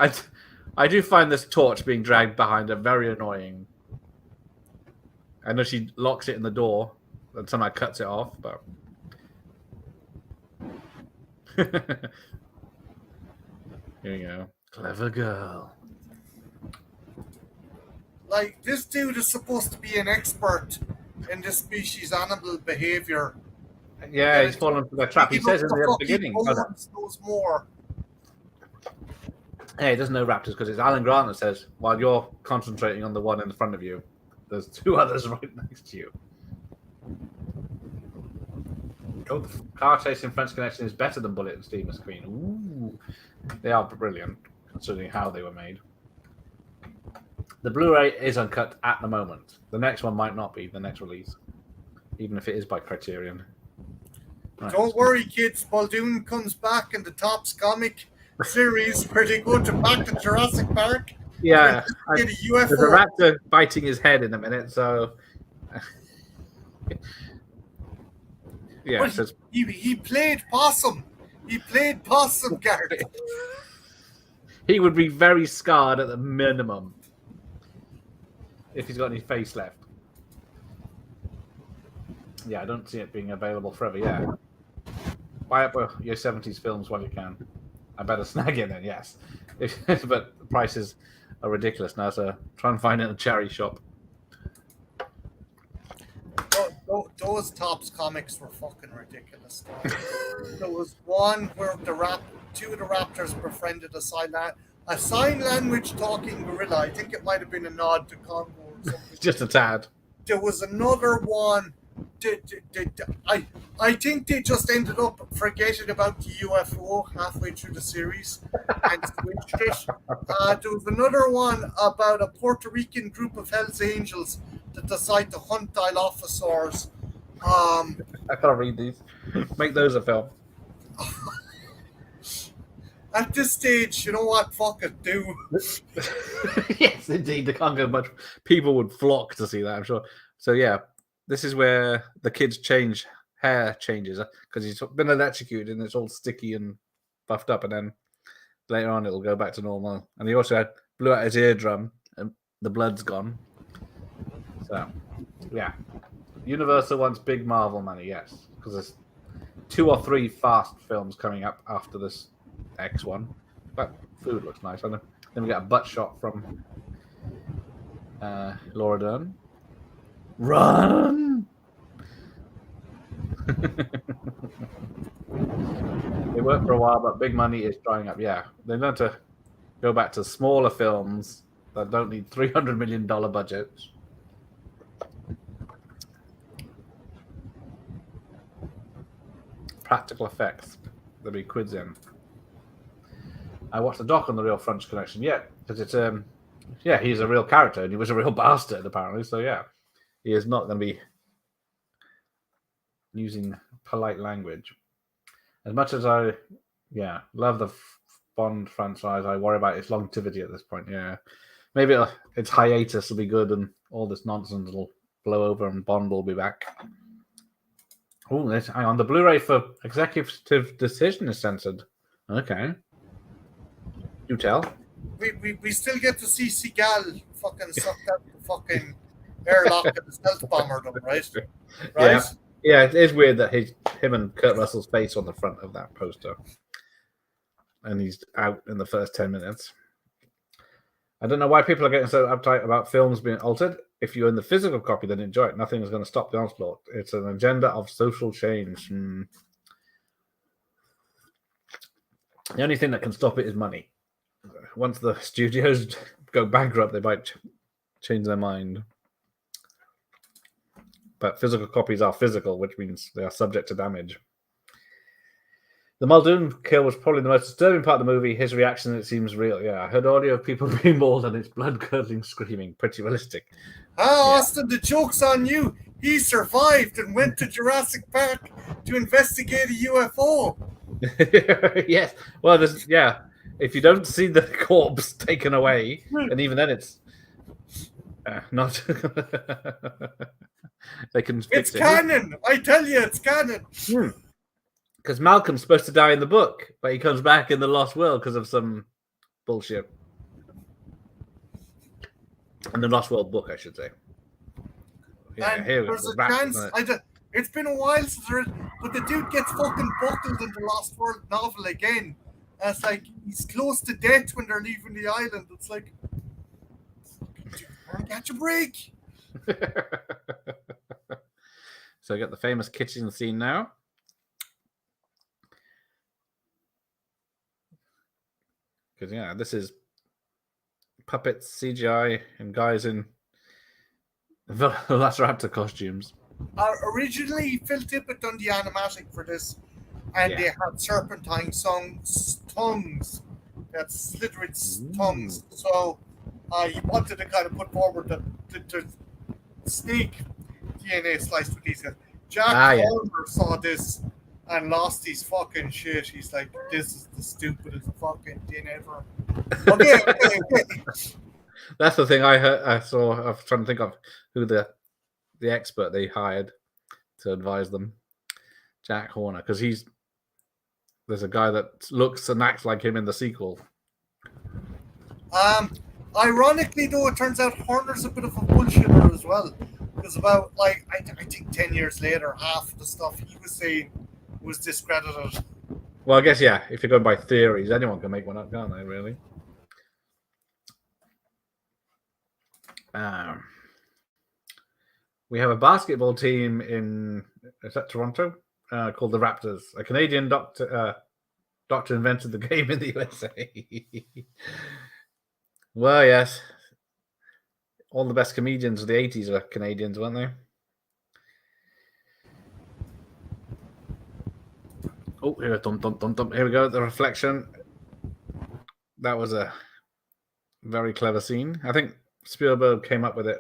I do find this torch being dragged behind her very annoying. I know she locks it in the door and somehow cuts it off, but here you go, clever girl. Like, this dude is supposed to be an expert in this species animal behavior. Yeah, he's fallen for the trap. He says in the beginning. Knows more. Hey, he doesn't know raptors because it's Alan Grant that says, while you're concentrating on the one in front of you, there's two others right next to you. Oh, the car chasing French Connection is better than Bullet and Steam Screen. Ooh, they are brilliant considering how they were made. The Blu-ray is uncut at the moment. The next one might not be the next release, even if it is by Criterion. Right. Don't worry, kids. Muldoon comes back in the Topps comic series where they go back to Jurassic Park. Yeah, get a UFO. There's a raptor biting his head in a minute, so yeah. So he played possum. He played possum, Gareth. He would be very scarred at the minimum. If he's got any face left. Yeah, I don't see it being available forever, yeah. Buy up your 70s films while you can. I better snag it then, yes. But the prices are ridiculous now, so try and find it in a charity shop. Those Topps comics were fucking ridiculous. There was one where two of the raptors befriended a sign language talking gorilla. I think it might have been a nod to Congo or something. Just a tad. There was another one. I think they just ended up forgetting about the UFO halfway through the series and switched it. There was another one about a Puerto Rican group of Hells Angels that decide to hunt Dilophosaurs. I can't read these. Make those a film. At this stage, you know what? Fuck it, do. Yes, indeed. The Congo much people would flock to see that, I'm sure. So yeah, this is where the kids hair changes because he's been electrocuted and it's all sticky and buffed up, and then later on it'll go back to normal. And he also blew out his eardrum and the blood's gone. So yeah, Universal wants big Marvel money, yes, because there's 2 or 3 fast films coming up after this X one, but food looks nice. Then we got a butt shot from Laura Dern. Run! They worked for a while, but big money is drying up. Yeah, they learned to go back to smaller films that don't need $300 million budgets. Practical effects. There'll be quids in. I watched the doc on the real French Connection. Yeah, because it's yeah, he's a real character and he was a real bastard apparently. So yeah, he is not going to be using polite language. As much as I, love the Bond franchise, I worry about its longevity at this point. Yeah, maybe its hiatus will be good and all this nonsense will blow over and Bond will be back. Oh, hang on. The Blu-ray for Executive Decision is censored. Okay. You tell. We still get to see Seagal fucking sucked out the fucking airlock and the stealth bomber them, right? Right? Yeah, it is weird that him and Kurt Russell's face on the front of that poster, and he's out in the first 10 minutes. I don't know why people are getting so uptight about films being altered. If you own the physical copy, then enjoy it. Nothing is going to stop the onslaught. It's an agenda of social change. The only thing that can stop it is money. Once the studios go bankrupt, they might change their mind. But physical copies are physical, which means they are subject to damage. The Muldoon kill was probably the most disturbing part of the movie. His reaction, it seems real. Yeah, I heard audio of people being mauled and it's blood-curdling screaming. Pretty realistic. Austin, the joke's on you. He survived and went to Jurassic Park to investigate a UFO. Yes. Well, if you don't see the corpse taken away, and even then it's not... They can fix it's canon. I tell you, it's canon. Because Malcolm's supposed to die in the book, but he comes back in the Lost World because of some bullshit. In the Lost World book, I should say. Yeah, and there's a chance. It's been a while since but the dude gets fucking buckled in the Lost World novel again. And it's like he's close to death when they're leaving the island. It's like, dude, catch a break. So I got the famous kitchen scene now. Because this is puppets, CGI, and guys in Velociraptor costumes. Originally, Phil Tippett done the animatic for this, and they had serpentine tongues that slithered tongues. So he wanted to kind of put forward the snake DNA sliced with these guys. Jack Horner saw this and lost his fucking shit. He's like, this is the stupidest fucking thing ever. Okay. That's the thing I saw. I was trying to think of who the expert they hired to advise them. Jack Horner, because there's a guy that looks and acts like him in the sequel. Ironically, though, it turns out Horner's a bit of a bullshitter as well. Because about, I think 10 years later, half the stuff he was saying was discredited. Well, I guess, if you're going by theories, anyone can make one up, can't they, really? We have a basketball team is that Toronto? Called the Raptors. A Canadian doctor invented the game in the USA. Well, yes. All the best comedians of the 80s were Canadians, weren't they? Oh, here, here we go. The reflection. That was a very clever scene. I think Spielberg came up with it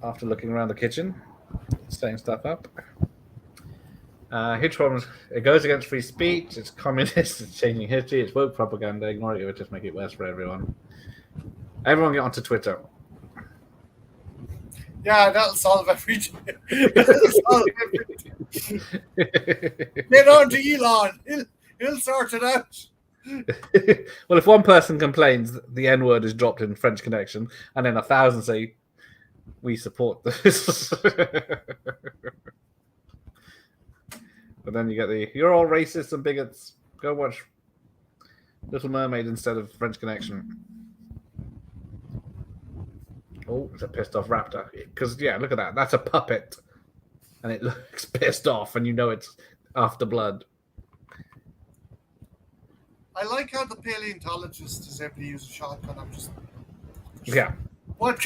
after looking around the kitchen, setting stuff up. It goes against free speech. It's communist. It's changing history. It's woke propaganda. Ignore it. It would just make it worse for everyone. Everyone get onto Twitter. Yeah, that'll solve everything. Get on to Elon. He'll sort it out. Well, if one person complains, the N word is dropped in French Connection, and then 1,000 say, "We support this." But then you get you're all racists and bigots. Go watch Little Mermaid instead of French Connection. Oh, it's a pissed off raptor. Because, look at that. That's a puppet. And it looks pissed off, and you know it's after blood. I like how the paleontologist is able to use a shotgun. I'm just... Yeah. What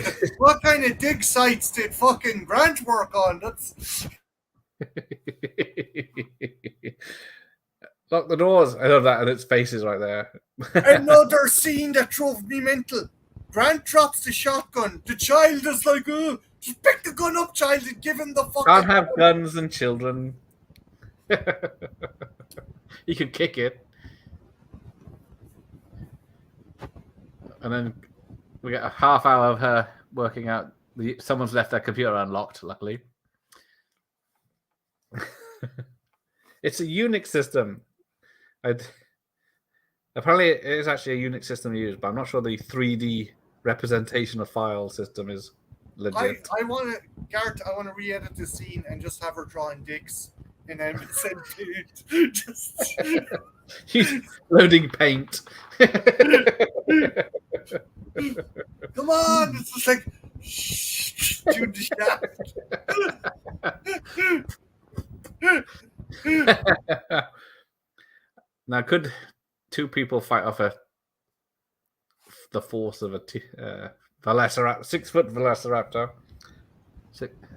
kind of dig sites did fucking Grant work on? That's... Lock the doors. I love that, and its face is right there. Another scene that drove me mental. Grant drops the shotgun. The child is like, just pick the gun up, child, and give him the fucking... Can't have guns and children. You can kick it. And then we get a half hour of her working out. Someone's left their computer unlocked, luckily. It's a Unix system. Apparently, it is actually a Unix system used, but I'm not sure the 3D representational file system is legit. I want to, Garrett, I want to re-edit this scene and just have her drawing dicks in MSN Paint. Just He's loading paint. come on, it's just like dude the shaft. Now, could two people fight off the force of a velociraptor, 6 foot velociraptor,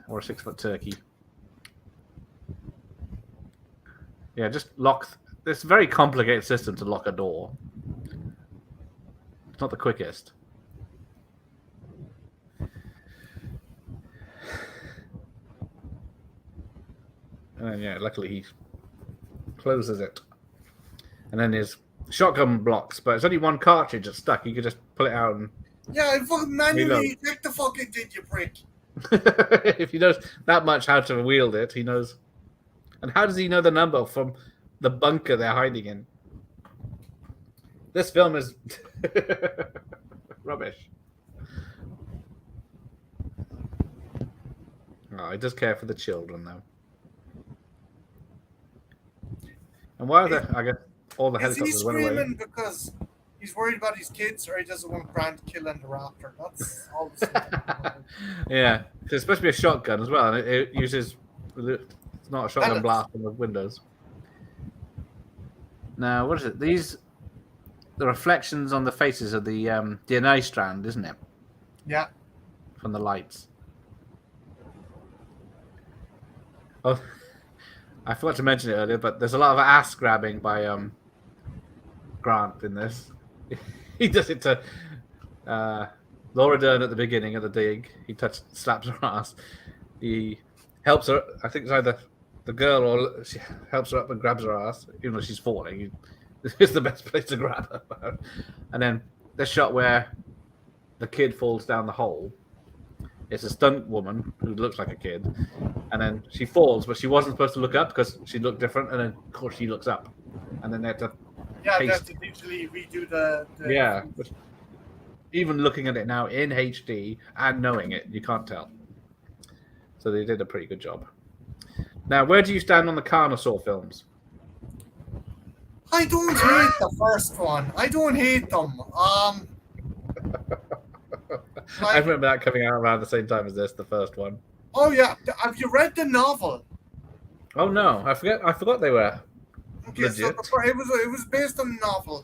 or a 6 foot turkey? Yeah, just lock. It's a very complicated system to lock a door. It's not the quickest. And then, yeah, luckily he closes it. And then his shotgun blocks, but it's only one cartridge that's stuck. You could just pull it out and... Yeah, I fucking manually take the fucking did, you prick. If he knows that much how to wield it, he knows. And how does he know the number from the bunker they're hiding in? This film is rubbish. Oh, he does care for the children, though. And why are there, I guess, all the helicopters went away? Is he screaming because he's worried about his kids, or he doesn't want Grant killing the raptor? That's all the Yeah, it's supposed to be a shotgun as well, and it uses... It's not a shotgun blast on the windows. Now, what is it? These... The reflections on the faces of the DNA strand, isn't it? Yeah. From the lights. Oh, I forgot to mention it earlier, but there's a lot of ass grabbing by Grant in this. He does it to Laura Dern at the beginning of the dig. He slaps her ass. He helps her. I think it's either the girl or she helps her up and grabs her ass, even though she's falling. It's the best place to grab her. And then the shot where the kid falls down the hole. It's a stunt woman who looks like a kid, and then she falls, but she wasn't supposed to look up because she looked different, and then of course she looks up, and then they have to they have to digitally redo the yeah. But even looking at it now in HD and knowing it, you can't tell. So they did a pretty good job. Now, where do you stand on the Carnosaur films? I don't hate the first one. I don't hate them. I remember that coming out around the same time as this, the first one. Oh yeah, have you read the novel? Oh no, I forgot they were legit. So it was based on a novel,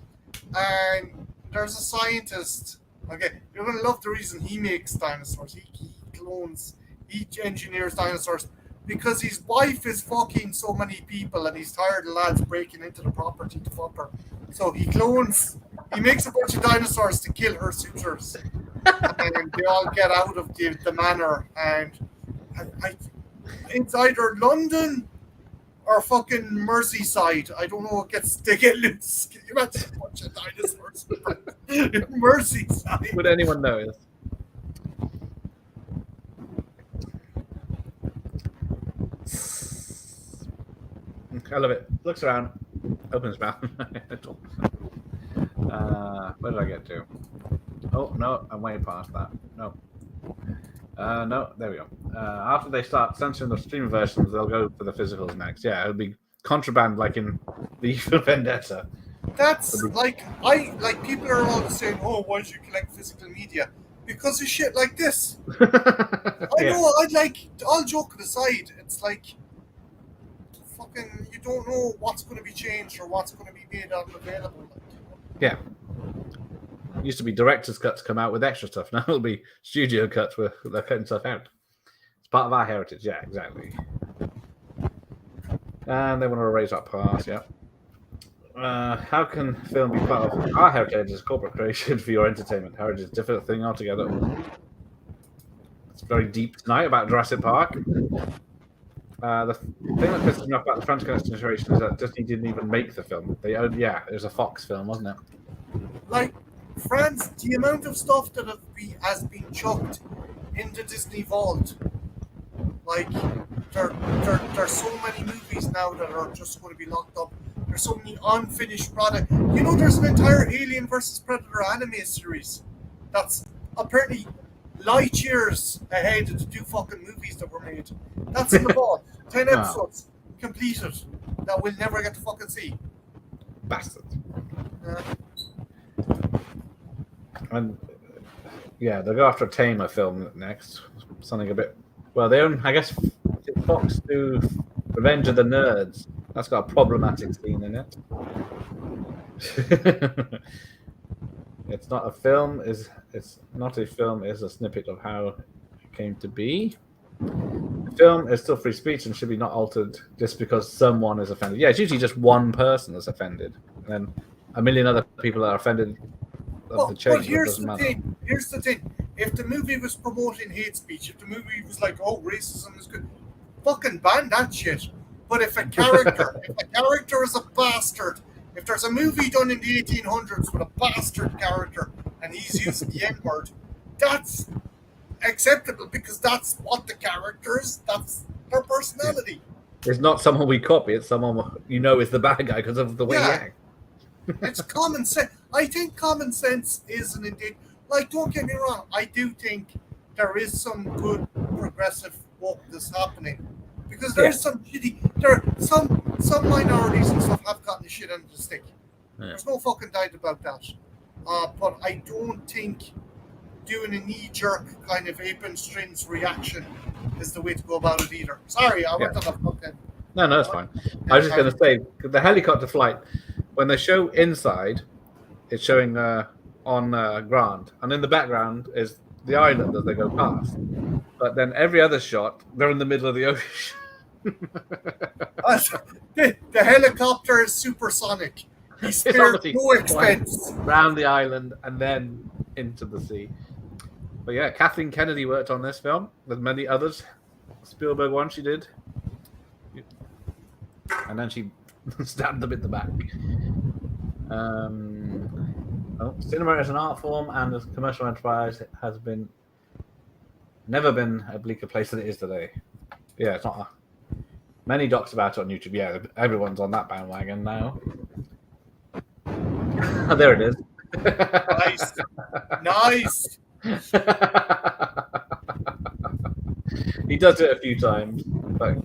and there's a scientist. Okay, you're gonna love the reason he makes dinosaurs. He clones, he engineers dinosaurs because his wife is fucking so many people, and he's tired of lads breaking into the property to fuck her. So he clones. He makes a bunch of dinosaurs to kill her suitors. And they all get out of the manor, and it's either London or fucking Merseyside. I don't know. They get loose. Can you imagine a bunch of dinosaurs in Merseyside? Would anyone know this? I love it. Looks around, opens mouth. Where did I get to? Oh, no, I'm way past that. No. No, there we go. After they start censoring the stream versions, they'll go for the physicals next. Yeah, it'll be contraband like in the Vendetta. That's people are always saying, oh, why do you collect physical media? Because of shit like this. I know, all joking aside, it's like, fucking, you don't know what's going to be changed or what's going to be made available. Yeah. It used to be director's cuts come out with extra stuff. Now it'll be studio cuts where they're cutting stuff out. It's part of our heritage. Yeah, exactly. And they want to erase that past. Yeah. How can film be part of our heritage as corporate creation for your entertainment? Heritage is a different thing altogether. It's very deep tonight about Jurassic Park. The thing that pisses me off about the French consideration is that Disney didn't even make the film. It was a Fox film, wasn't it? Like, France, the amount of stuff that has been chucked in the Disney vault, like there's so many movies now that are just going to be locked up. There's so many unfinished products. You know, there's an entire Alien versus Predator anime series that's apparently light years ahead to do fucking movies that were made. That's in the ball. 10 Ah. episodes completed that we'll never get to fucking see. Bastard. Uh, And yeah, they'll go after a Tamer film next. Something a bit. Well, they own. I guess Fox do Revenge of the Nerds. That's got a problematic scene in it. It's not a film. It's not a film. It's a snippet of how it came to be. The film is still free speech and should be not altered just because someone is offended. Yeah, it's usually just one person that's offended, and then a million other people are offended of the change. But here's the thing. Here's the thing. If the movie was promoting hate speech, if the movie was like, "Oh, racism is good," fucking ban that shit. But if a character is a bastard, if there's a movie done in the 1800s with a bastard character and he's using the N-word, that's acceptable because that's what the character is. That's their personality. It's not someone we copy. It's someone is the bad guy because of the way he acts. It's common sense. I think common sense is an indeed. Like, don't get me wrong. I do think there is some good progressive wokeness happening because there's some shitty. There some minorities and stuff have gotten the shit under the stick. Yeah. There's no fucking doubt about that. But I don't think doing a knee-jerk kind of apron strings reaction is the way to go about it either. Sorry, I went on a fucking. No, that's fine. I was just going to say the helicopter flight. When they show inside, it's showing on Grant, and in the background is the island as they go past. But then every other shot, they're in the middle of the ocean. The helicopter is supersonic. He spared no expense. Around the island and then into the sea. But yeah, Kathleen Kennedy worked on this film with many others. Spielberg one she did. And then she stabbed them in the back. Cinema as an art form and as a commercial enterprise has never been a bleaker place than it is today. Yeah, it's not. Many docs about it on YouTube. Yeah, everyone's on that bandwagon now. There it is. Nice. He does it a few times. But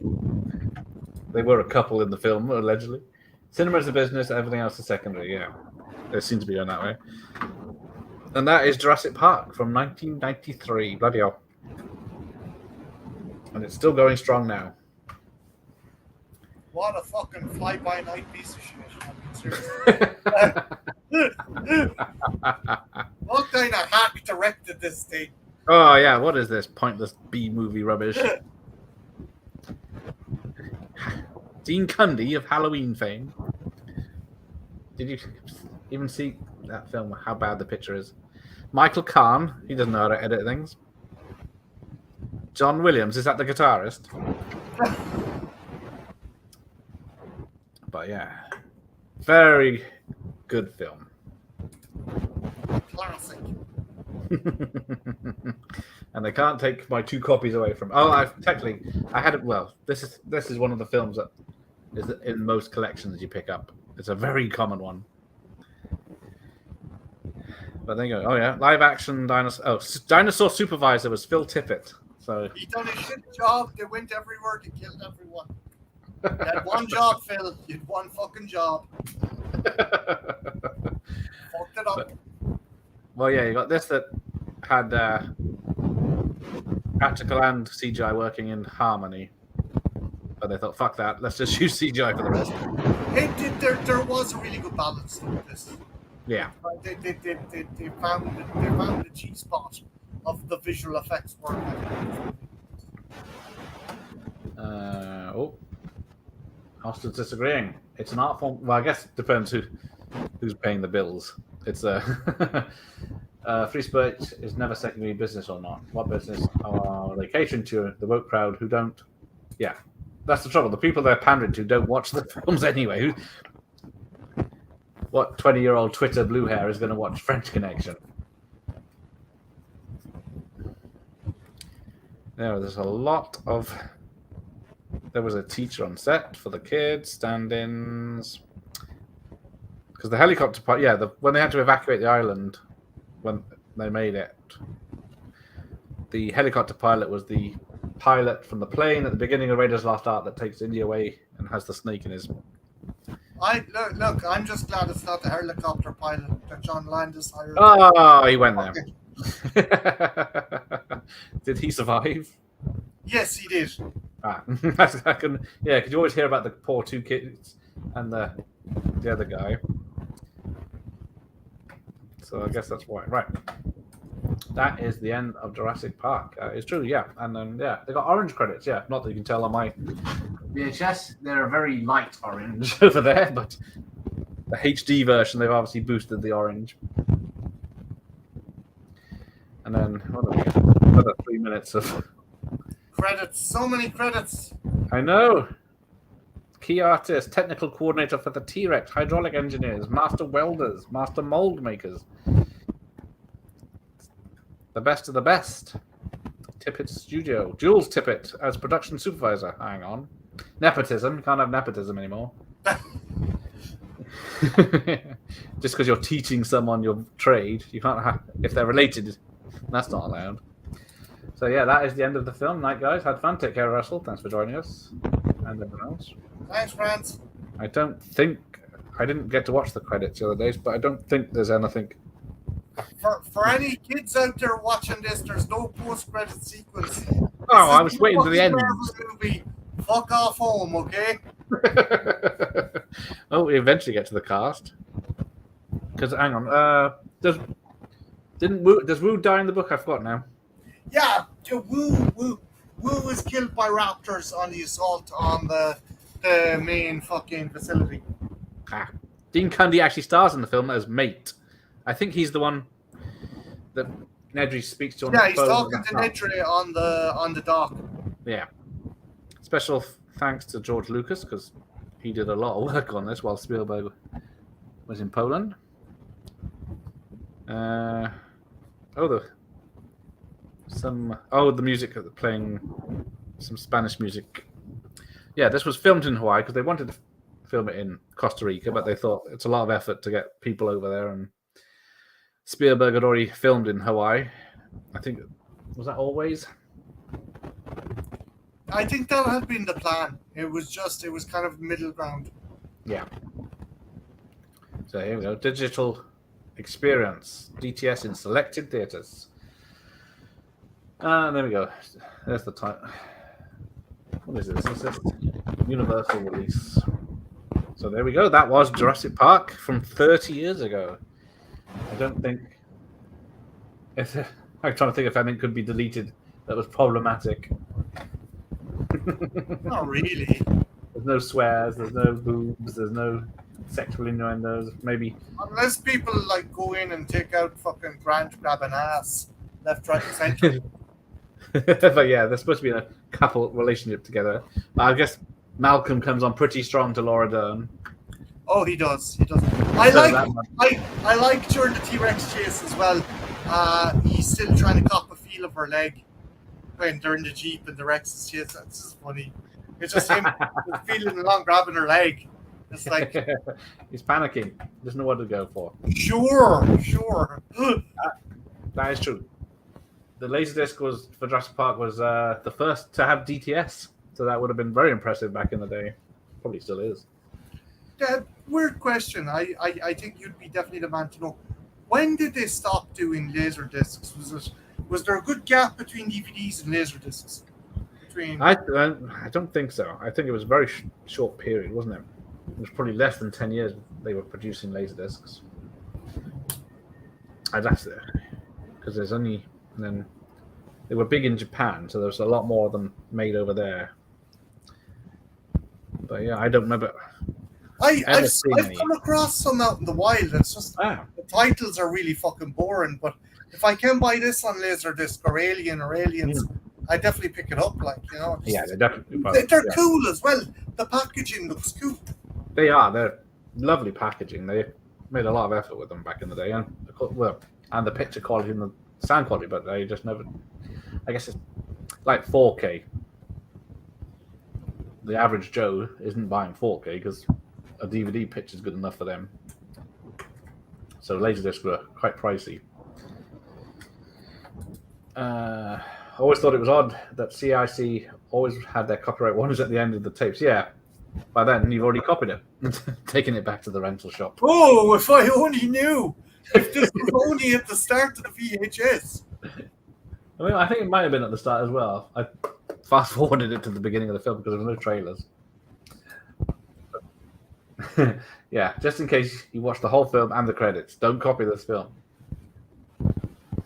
they were a couple in the film, allegedly. Cinema is a business, everything else is secondary. Yeah, they seem to be going that way. And that is Jurassic Park from 1993. Bloody hell. And it's still going strong now. What a fucking fly-by-night piece of shit. What kind of hack directed this thing? Oh, yeah, what is this pointless B-movie rubbish? Dean Cundy of Halloween fame. Did you even see that film, how bad the picture is? Michael Kahn, he doesn't know how to edit things. John Williams, is that the guitarist? But yeah, very good film. Classic. And they can't take my 2 copies away from. Oh, I had it. Well, this is one of the films that is in most collections you pick up. It's a very common one. But there you go. Oh yeah, live action dinosaur. Oh, dinosaur supervisor was Phil Tippett. So he done a shit job. They went everywhere to kill everyone. You had one job, Phil. You had one fucking job. Fucked it up. Well, yeah, you got this that had practical and CGI working in harmony. But they thought, fuck that, let's just use CGI for the rest. There was a really good balance to this. Yeah. They found the cheap spot of the visual effects work. Austin's disagreeing. It's an art form. Well, I guess it depends who's paying the bills. It's free speech is never secondary business or not. What business are they catering to? The woke crowd who don't. Yeah, that's the trouble. The people they're pandering to don't watch the films anyway. What 20-year-old Twitter blue hair is going to watch French Connection? There's a lot of. There was a teacher on set for the kids, stand-ins. Because the helicopter part, when they had to evacuate the island, when they made it, the helicopter pilot was the pilot from the plane at the beginning of Raiders Lost Ark that takes Indy away and has the snake in his. Look. I'm just glad it's not the helicopter pilot that John Landis hired. Oh, he went there. Okay. Did he survive? Yes, he did. Yeah, because you always hear about the poor two kids and the other guy. So I guess that's why. Right. That is the end of Jurassic Park. It's true, yeah. And then, yeah, they got orange credits, yeah. Not that you can tell on my VHS. They're a very light orange over there, but the HD version, they've obviously boosted the orange. And then, what do we get? Another 3 minutes of... Credits. So many credits. I know. Key artist, technical coordinator for the T-Rex, hydraulic engineers, master welders, master mold makers. The best of the best. Tippett Studio. Jules Tippett as production supervisor. Hang on. Nepotism. Can't have nepotism anymore. Just because you're teaching someone your trade, you can't have... If they're related, that's not allowed. So yeah, that is the end of the film. Night, guys. Had fun. Take care, Russell. Thanks for joining us. And everyone else. Thanks, friends. I didn't get to watch the credits the other days, but I don't think there's anything. For any kids out there watching this, there's no post-credit sequence. Oh, I was waiting for the end. Movie. Fuck off home, okay? Oh, we eventually get to the cast. Because hang on, does Wu die in the book? I forgot now. Yeah, Wu was killed by raptors on the assault on the main fucking facility. Dean Cundy actually stars in the film as Mate. I think he's the one that Nedry speaks to on the phone. Yeah, he's talking to Nedry on the dock. Yeah. Special thanks to George Lucas because he did a lot of work on this while Spielberg was in Poland. The music playing some Spanish music. Yeah, this was filmed in Hawaii because they wanted to film it in Costa Rica, but they thought it's a lot of effort to get people over there, and Spielberg had already filmed in Hawaii. I think, was that always? I think that had been the plan. It was kind of middle ground. Yeah. So here we go. Digital experience. DTS in selected theatres. There we go. There's the title. What is this? Is this Universal release? So there we go. That was Jurassic Park from 30 years ago. I don't think... I'm trying to think if anything could be deleted that was problematic. Not really. There's no swears, there's no boobs, there's no sexual innuendos. Maybe... Unless people like go in and take out fucking Grant grabbing ass left, right, and centre. But yeah, they're supposed to be in a couple relationship together. I guess Malcolm comes on pretty strong to Laura Dern. Oh, he does. I like during the T-Rex chase as well. He's still trying to cop a feel of her leg when they're in the Jeep and the Rex is chasing. That's just funny. It's just him feeling along, grabbing her leg. It's like he's panicking. Doesn't know what to go for. Sure. That is true. The Laserdisc was for Jurassic Park was the first to have DTS, so that would have been very impressive back in the day. Probably still is. Weird question. I think you'd be definitely the man to know. When did they stop doing Laserdiscs? Was there a good gap between DVDs and Laserdiscs? I don't think so. I think it was a very short period, wasn't it? It was probably less than 10 years they were producing Laserdiscs. That's it. Because there's only... And then they were big in Japan, so there's a lot more of them made over there. But yeah, I don't remember. I've come across some out in the wild. It's just the titles are really fucking boring. But if I can buy this on Laserdisc or Alien or Aliens, I definitely pick it up. Like they're definitely. They're cool as well. The packaging looks cool. They are. They're lovely packaging. They made a lot of effort with them back in the day, and the picture quality and the sound quality, but they just never. I guess it's like 4K. The average Joe isn't buying 4K because a DVD picture is good enough for them. So Laserdiscs were quite pricey. always thought it was odd that CIC always had their copyright warnings at the end of the tapes. Yeah, by then you've already copied it, taking it back to the rental shop. Oh, if I only knew! If this was only at the start of the VHS. I mean, I think it might have been at the start as well. I fast forwarded it to the beginning of the film because there were no trailers. Yeah, just in case you watch the whole film and the credits, don't copy this film.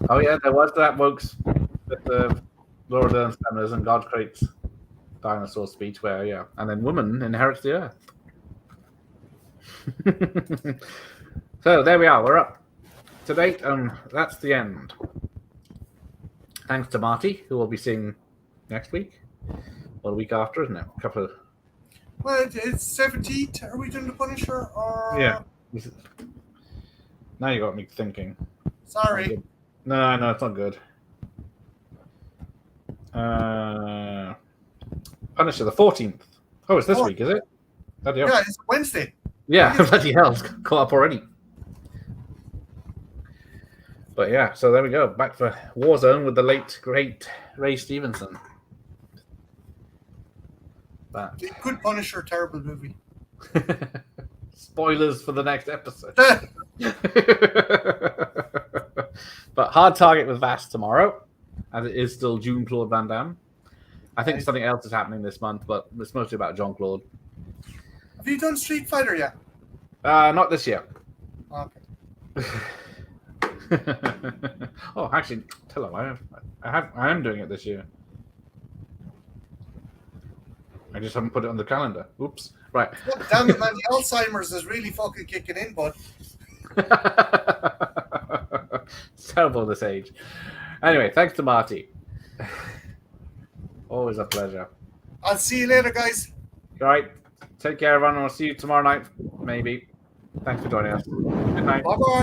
Oh yeah, there was that Wokes with the Laura Dern Stammers and God creates dinosaur speech where, yeah, and then woman inherits the earth. So there we are, we're up to date, and that's the end. Thanks to Marty, who we'll be seeing next week, or the week after, isn't it? A couple of... Well, it's 17th. Are we doing the Punisher? Or... Yeah. Now you got me thinking. Sorry. No, it's not good. Punisher, the 14th. Oh, it's this week, is it? Bloody hell. Yeah, it's Wednesday. Yeah, bloody hell, it's caught up already. But yeah, so there we go. Back for Warzone with the late, great Ray Stevenson. But... Good Punisher, terrible movie. Spoilers for the next episode. But hard target with Vast tomorrow, as it is still Jean-Claude Van Damme. I think something else is happening this month, but it's mostly about Jean-Claude. Have you done Street Fighter yet? Not this year. Okay. Oh, actually, tell him I am doing it this year. I just haven't put it on the calendar. Oops. Right. God damn it, man. The Alzheimer's is really fucking kicking in, bud. It's terrible this age. Anyway, thanks to Marty. Always a pleasure. I'll see you later, guys. All right. Take care, everyone. I'll see you tomorrow night, maybe. Thanks for joining us. Good night. Bye-bye.